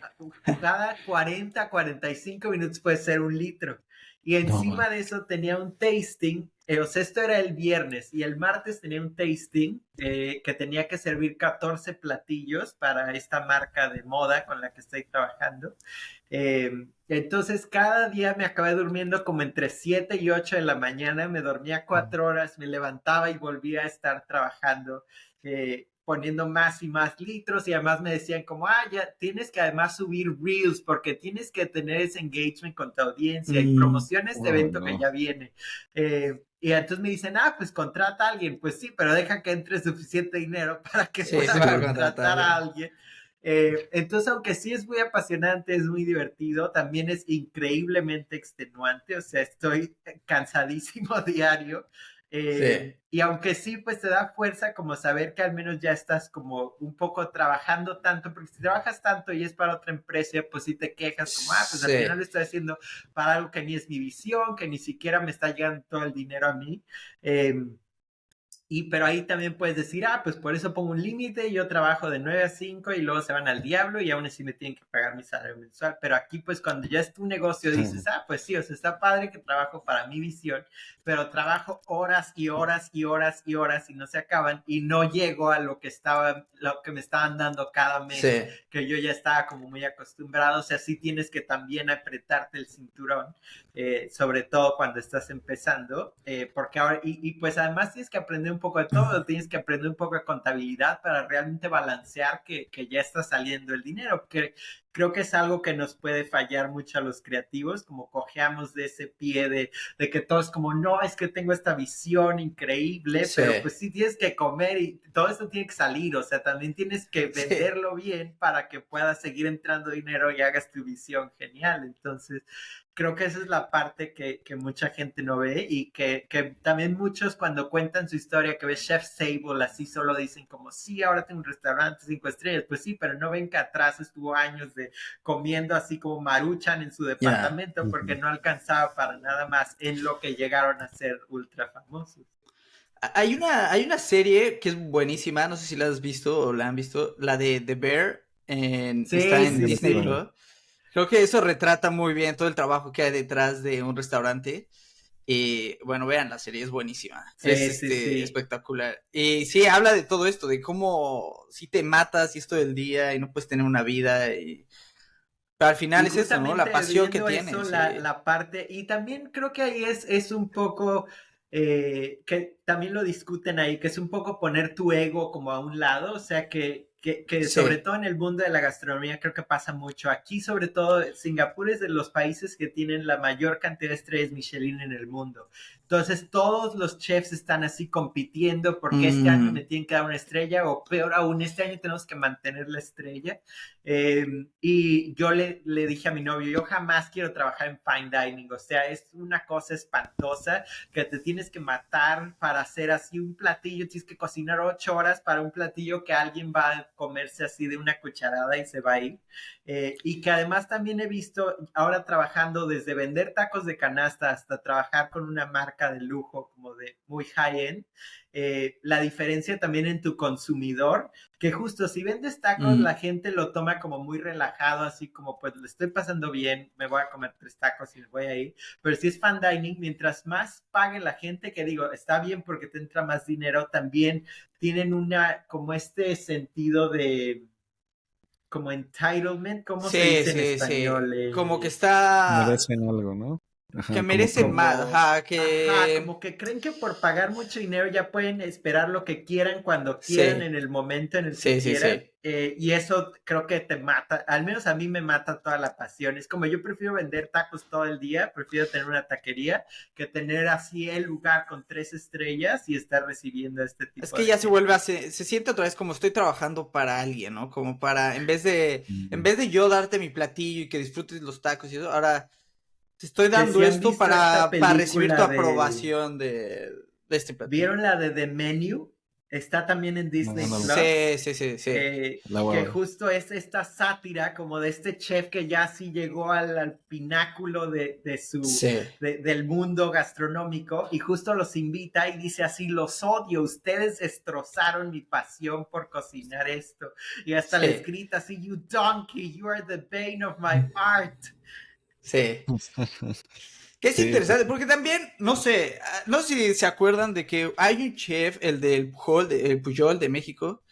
cada 40, 45 minutos puede ser 1 litro. Y encima de eso tenía un tasting, o sea, esto era el viernes, y el martes tenía un tasting que tenía que servir 14 platillos para esta marca de moda con la que estoy trabajando. Entonces cada día me acabé durmiendo como entre 7 y 8 de la mañana, me dormía 4 horas, me levantaba y volvía a estar trabajando, poniendo más y más litros, y además me decían como, ya tienes que además subir reels porque tienes que tener ese engagement con tu audiencia y promociona este evento que ya viene. Y entonces me dicen, pues contrata a alguien. Pues sí, pero deja que entre suficiente dinero para que pueda contratar a alguien. Entonces, aunque sí es muy apasionante, es muy divertido, también es increíblemente extenuante, o sea, estoy cansadísimo diario. Y aunque sí, pues te da fuerza como saber que al menos ya estás como un poco trabajando tanto, porque si trabajas tanto y es para otra empresa, pues sí te quejas como, pues al final lo estoy haciendo para algo que ni es mi visión, que ni siquiera me está llegando todo el dinero a mí. Pero ahí también puedes decir, pues por eso pongo un límite, yo trabajo de 9 a 5 y luego se van al diablo y aún así me tienen que pagar mi salario mensual. Pero aquí pues cuando ya es tu negocio dices, pues sí, o sea, está padre que trabajo para mi visión, pero trabajo horas y horas y horas y horas y no se acaban y no llego a lo que me estaban dando cada mes, que yo ya estaba como muy acostumbrado. O sea, sí tienes que también apretarte el cinturón, sobre todo cuando estás empezando, porque ahora, y pues además tienes que aprender un un poco de todo, tienes que aprender un poco de contabilidad para realmente balancear que ya está saliendo el dinero, que creo que es algo que nos puede fallar mucho a los creativos, como cojeamos de ese pie de que todo es como, no, es que tengo esta visión increíble, pero pues sí tienes que comer y todo esto tiene que salir, o sea, también tienes que venderlo bien para que pueda seguir entrando dinero y hagas tu visión genial. Entonces, creo que esa es la parte que mucha gente no ve y que también muchos cuando cuentan su historia, que ves Chef's Table, así solo dicen como, sí, ahora tengo un restaurante 5 estrellas, pues sí, pero no ven que atrás estuvo años de comiendo así como Maruchan en su departamento porque no alcanzaba para nada más en lo que llegaron a ser ultra famosos. Hay una serie que es buenísima, no sé si la has visto o la han visto, la de The Bear, está en Disney Plus. Creo que eso retrata muy bien todo el trabajo que hay detrás de un restaurante. Y bueno, vean, la serie es buenísima. Es espectacular. Y sí, habla de todo esto, de cómo si te matas y esto del día y no puedes tener una vida. Pero al final es eso, ¿no? La pasión que tienes. Eso, la parte, y también creo que ahí es un poco, que también lo discuten ahí, que es un poco poner tu ego como a un lado, o sea que sobre todo en el mundo de la gastronomía creo que pasa mucho. Aquí sobre todo Singapur es de los países que tienen la mayor cantidad de estrellas Michelin en el mundo. Entonces todos los chefs están así compitiendo porque este año me tienen que dar una estrella o peor aún, este año tenemos que mantener la estrella. Y yo le dije a mi novio, yo jamás quiero trabajar en fine dining, o sea, es una cosa espantosa que te tienes que matar para hacer así un platillo, tienes que cocinar 8 horas para un platillo que alguien va a comerse así de una cucharada y se va a ir. Y que además también he visto ahora trabajando desde vender tacos de canasta hasta trabajar con una marca de lujo como de muy high-end, la diferencia también en tu consumidor, que justo si vendes tacos la gente lo toma como muy relajado, así como pues le estoy pasando bien, me voy a comer 3 tacos y me voy a ir, pero si es fine dining, mientras más pague la gente, que digo, está bien porque te entra más dinero, también tienen como este sentido de como entitlement, ¿cómo se dice en español? Como que está... Merecen algo, ¿no? Ajá, que merecen más, como que creen que por pagar mucho dinero ya pueden esperar lo que quieran cuando quieran en el momento en el que quieran. Y eso creo que te mata, al menos a mí me mata toda la pasión. Es como yo prefiero vender tacos todo el día, prefiero tener una taquería que tener así el lugar con 3 estrellas y estar recibiendo este tipo de... Es que ya se vuelve se siente otra vez como estoy trabajando para alguien, ¿no? Como para, en vez de yo darte mi platillo y que disfrutes los tacos y eso, ahora... Te estoy dando esto para recibir tu aprobación de este platillo. ¿Vieron la de The Menu? Está también en Disney Plus. Sí. Que justo es esta sátira como de este chef que ya sí llegó al pináculo de su del mundo gastronómico y justo los invita y dice así, los odio, ustedes destrozaron mi pasión por cocinar esto. Y hasta les grita así, you donkey, you are the bane of my art. Sí. Que es interesante, porque también, no sé si se acuerdan de que hay un chef, el del Pujol de México,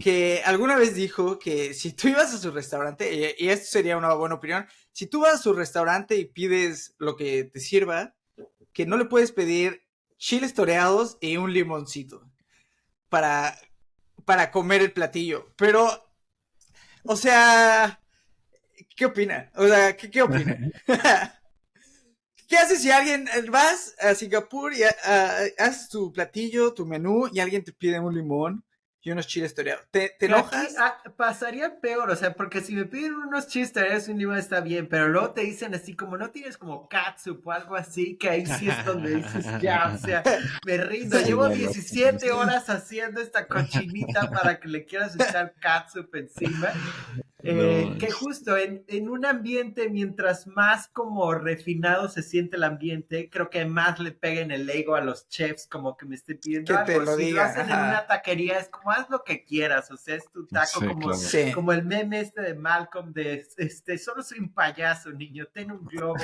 que alguna vez dijo que si tú ibas a su restaurante, y esto sería una buena opinión, si tú vas a su restaurante y pides lo que te sirva, que no le puedes pedir chiles toreados y un limoncito para comer el platillo. Pero, o sea... ¿Qué opina? O sea, ¿qué opina? ¿Qué haces si vas a Singapur y haces tu platillo, tu menú y alguien te pide un limón y unos chiles toreados? ¿Te enojas? Pasaría peor, o sea, porque si me piden unos chiles toreados y un limón está bien, pero luego te dicen así como no tienes como catsup o algo así, que ahí sí es donde dices ya, o sea, me rindo, llevo 17 horas haciendo esta cochinita para que le quieras echar catsup encima. Que justo en un ambiente, mientras más como refinado se siente el ambiente, creo que más le peguen el ego a los chefs, como que me estén pidiendo que algo. Te lo si digan, lo hacen en una taquería, es como haz lo que quieras, o sea, es tu taco, como el meme de Malcolm de solo soy un payaso, niño, ten un globo.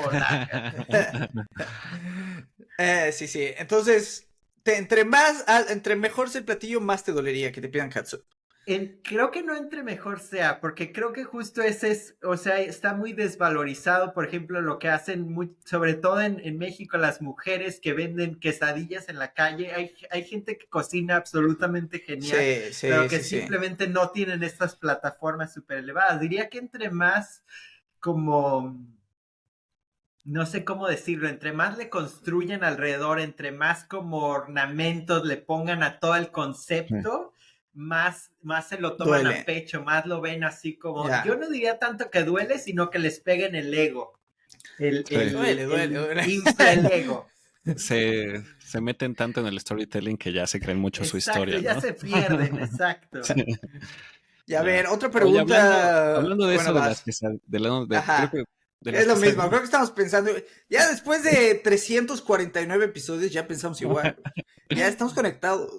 Sí, entonces entre mejor sea el platillo, más te dolería que te pidan catsup. Creo que no entre mejor sea, porque creo que justo ese es, o sea, está muy desvalorizado, por ejemplo, lo que hacen, sobre todo en México, las mujeres que venden quesadillas en la calle, hay gente que cocina absolutamente genial, pero que simplemente no tienen estas plataformas súper elevadas. Diría que entre más como, no sé cómo decirlo, entre más le construyen alrededor, entre más como ornamentos le pongan a todo el concepto, más se lo toman a pecho, más lo ven así como, yo no diría tanto que duele, sino que les peguen el ego. Duele. Infla el ego. Se meten tanto en el storytelling que ya se creen mucho su historia, ¿no? Ya se pierden, exacto. Sí. Y a ver, otra pregunta. Oye, hablando de eso, creo que es lo mismo, creo que estamos pensando, ya después de 349 episodios ya pensamos igual, ya estamos conectados.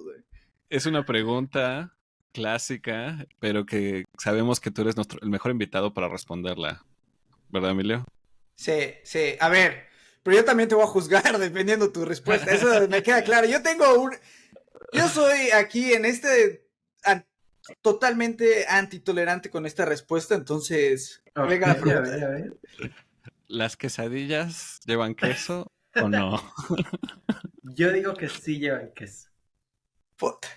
Es una pregunta clásica, pero que sabemos que tú eres el mejor invitado para responderla, ¿verdad, Emilio? Sí, a ver, pero yo también te voy a juzgar dependiendo de tu respuesta, eso me queda claro. Yo soy aquí en totalmente antitolerante con esta respuesta, entonces venga la pregunta. A ver. ¿Las quesadillas llevan queso o no? Yo digo que sí llevan queso. Puta.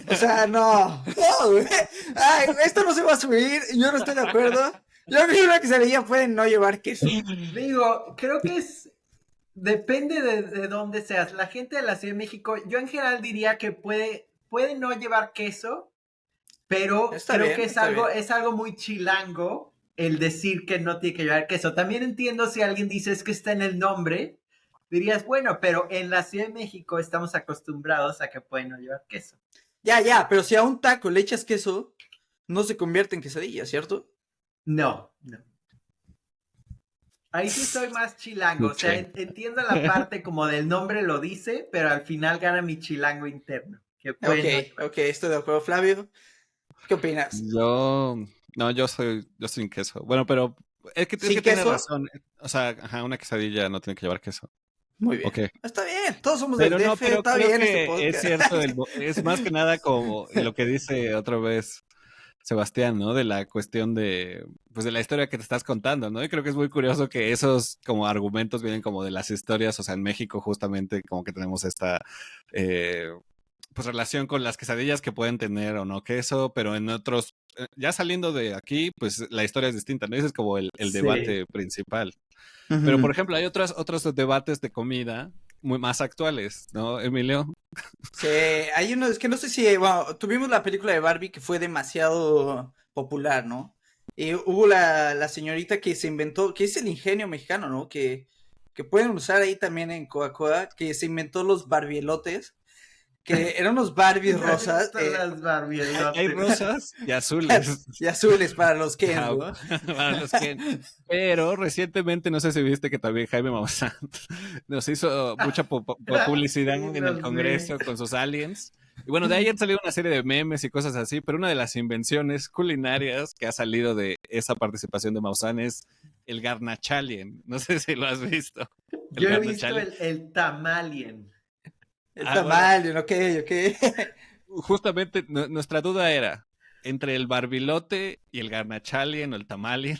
O sea, no, güey. Ay, esto no se va a subir, yo no estoy de acuerdo. Yo creo que una quesadilla puede no llevar queso. Digo, creo que depende de dónde seas. La gente de la Ciudad de México, yo en general diría que puede no llevar queso, pero creo que es algo muy chilango el decir que no tiene que llevar queso. También entiendo si alguien dice es que está en el nombre, dirías, bueno, pero en la Ciudad de México estamos acostumbrados a que pueden no llevar queso. Ya, pero si a un taco le echas queso, no se convierte en quesadilla, ¿cierto? No. Ahí sí soy más chilango, o sea, entiendo la parte como del nombre lo dice, pero al final gana mi chilango interno. Ok, estoy de acuerdo. Flavio, ¿qué opinas? Yo soy sin queso. Bueno, pero es que tienes razón. O sea, una quesadilla no tiene que llevar queso. Muy bien. Okay. Está bien, todos somos del DF, está bien este podcast. Es cierto, es más que nada como lo que dice otra vez Sebastián, ¿no? De la cuestión de la historia que te estás contando, ¿no? Y creo que es muy curioso que esos como argumentos vienen como de las historias, o sea, en México justamente como que tenemos esta relación con las quesadillas que pueden tener o no queso, pero en otros, ya saliendo de aquí, pues la historia es distinta, ¿no? Ese es como el debate principal. Uh-huh. Pero, por ejemplo, hay otros debates de comida más actuales, ¿no, Emilio? Sí, hay uno, es que no sé si, tuvimos la película de Barbie que fue demasiado popular, ¿no? Y hubo la señorita que se inventó, que es el ingenio mexicano, ¿no? Que pueden usar ahí también en Coca-Cola, que se inventó los barbielotes, que eran unos Barbies rosas. Hay rosas y azules. Y azules para los Ken, ¿no? Para los Ken. Pero recientemente, no sé si viste que también Jaime Maussan nos hizo mucha publicidad en el Congreso con sus aliens. Y bueno, de ahí han salido una serie de memes y cosas así, pero una de las invenciones culinarias que ha salido de esa participación de Maussan es el garnachalien. No sé si lo has visto. Yo he visto el tamalien. El tamalien, ok. Justamente nuestra duda era entre el barbilote y el garnachalien o el tamalien.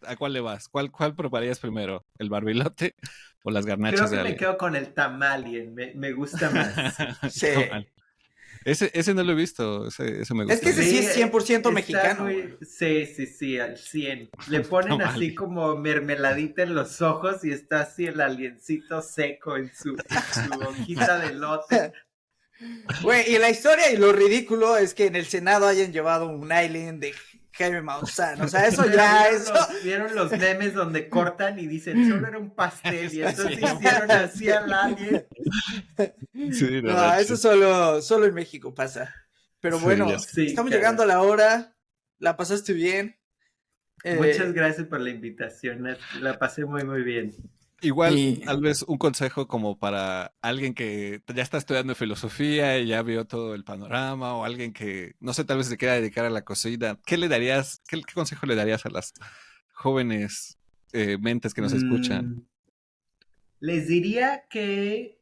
¿A cuál le vas? ¿Cuál prepararías primero? ¿El barbilote o las garnachas de alien? Creo que me quedo con el tamalien, me gusta más. Sí. Ese no lo he visto, ese me gusta. Es que ese sí es 100% mexicano. Sí, al 100. Le ponen así como mermeladita en los ojos y está así el aliencito seco en su hojita de lote. Güey, y la historia y lo ridículo es que en el Senado hayan llevado un alien de Jaime Maussan, o sea, eso ya es... ¿Vieron los memes donde cortan y dicen, solo era un pastel y entonces hicieron así al alien? Sí, no, eso solo en México pasa. Pero bueno, estamos llegando a la hora, la pasaste bien. Muchas gracias por la invitación, la pasé muy, muy bien. Igual, tal vez un consejo como para alguien que ya está estudiando filosofía y ya vio todo el panorama, o alguien que, no sé, tal vez se quiera dedicar a la cocina. ¿Qué consejo le darías a las jóvenes mentes que nos escuchan? Les diría que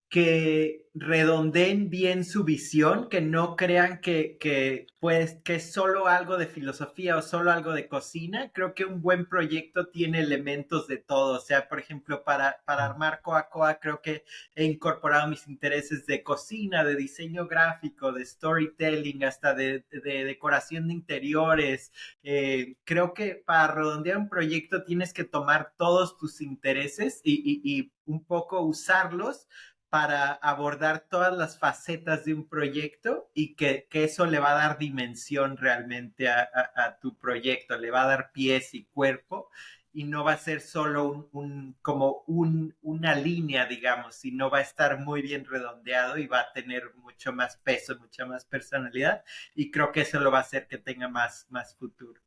que redondeen bien su visión, que no crean que es solo algo de filosofía o solo algo de cocina. Creo que un buen proyecto tiene elementos de todo. O sea, por ejemplo, para armar Coa, creo que he incorporado mis intereses de cocina, de diseño gráfico, de storytelling, hasta de decoración de interiores. Creo que para redondear un proyecto tienes que tomar todos tus intereses y un poco usarlos para abordar todas las facetas de un proyecto y que eso le va a dar dimensión realmente a tu proyecto, le va a dar pies y cuerpo y no va a ser solo una línea, digamos, sino va a estar muy bien redondeado y va a tener mucho más peso, mucha más personalidad y creo que eso lo va a hacer que tenga más futuro.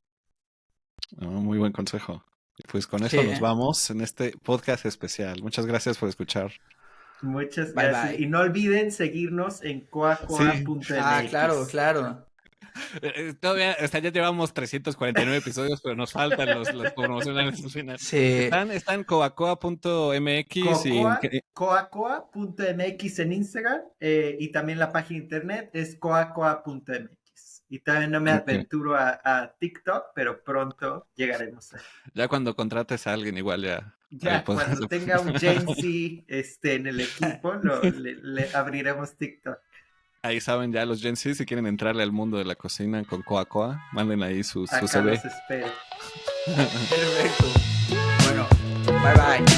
Muy buen consejo. Pues con eso nos vamos en este podcast especial. Muchas gracias por escuchar. Muchas gracias. Bye. Y no olviden seguirnos en coacoa.mx. Sí. Ah, claro. Todavía, ya llevamos 349 episodios, pero nos faltan los promocionales al final. Sí. Están coacoa.mx coacoa.mx en Instagram y también la página de internet es coacoa.mx. Y también no me aventuro a TikTok, pero pronto llegaremos ahí. Ya cuando contrates a alguien igual ya. Ya, cuando tenga un Gen Z en el equipo, le abriremos TikTok. Ahí saben ya los Gen Z, si quieren entrarle al mundo de la cocina con Coa, manden ahí su Acá CV. los espero. Perfecto. Bueno, bye.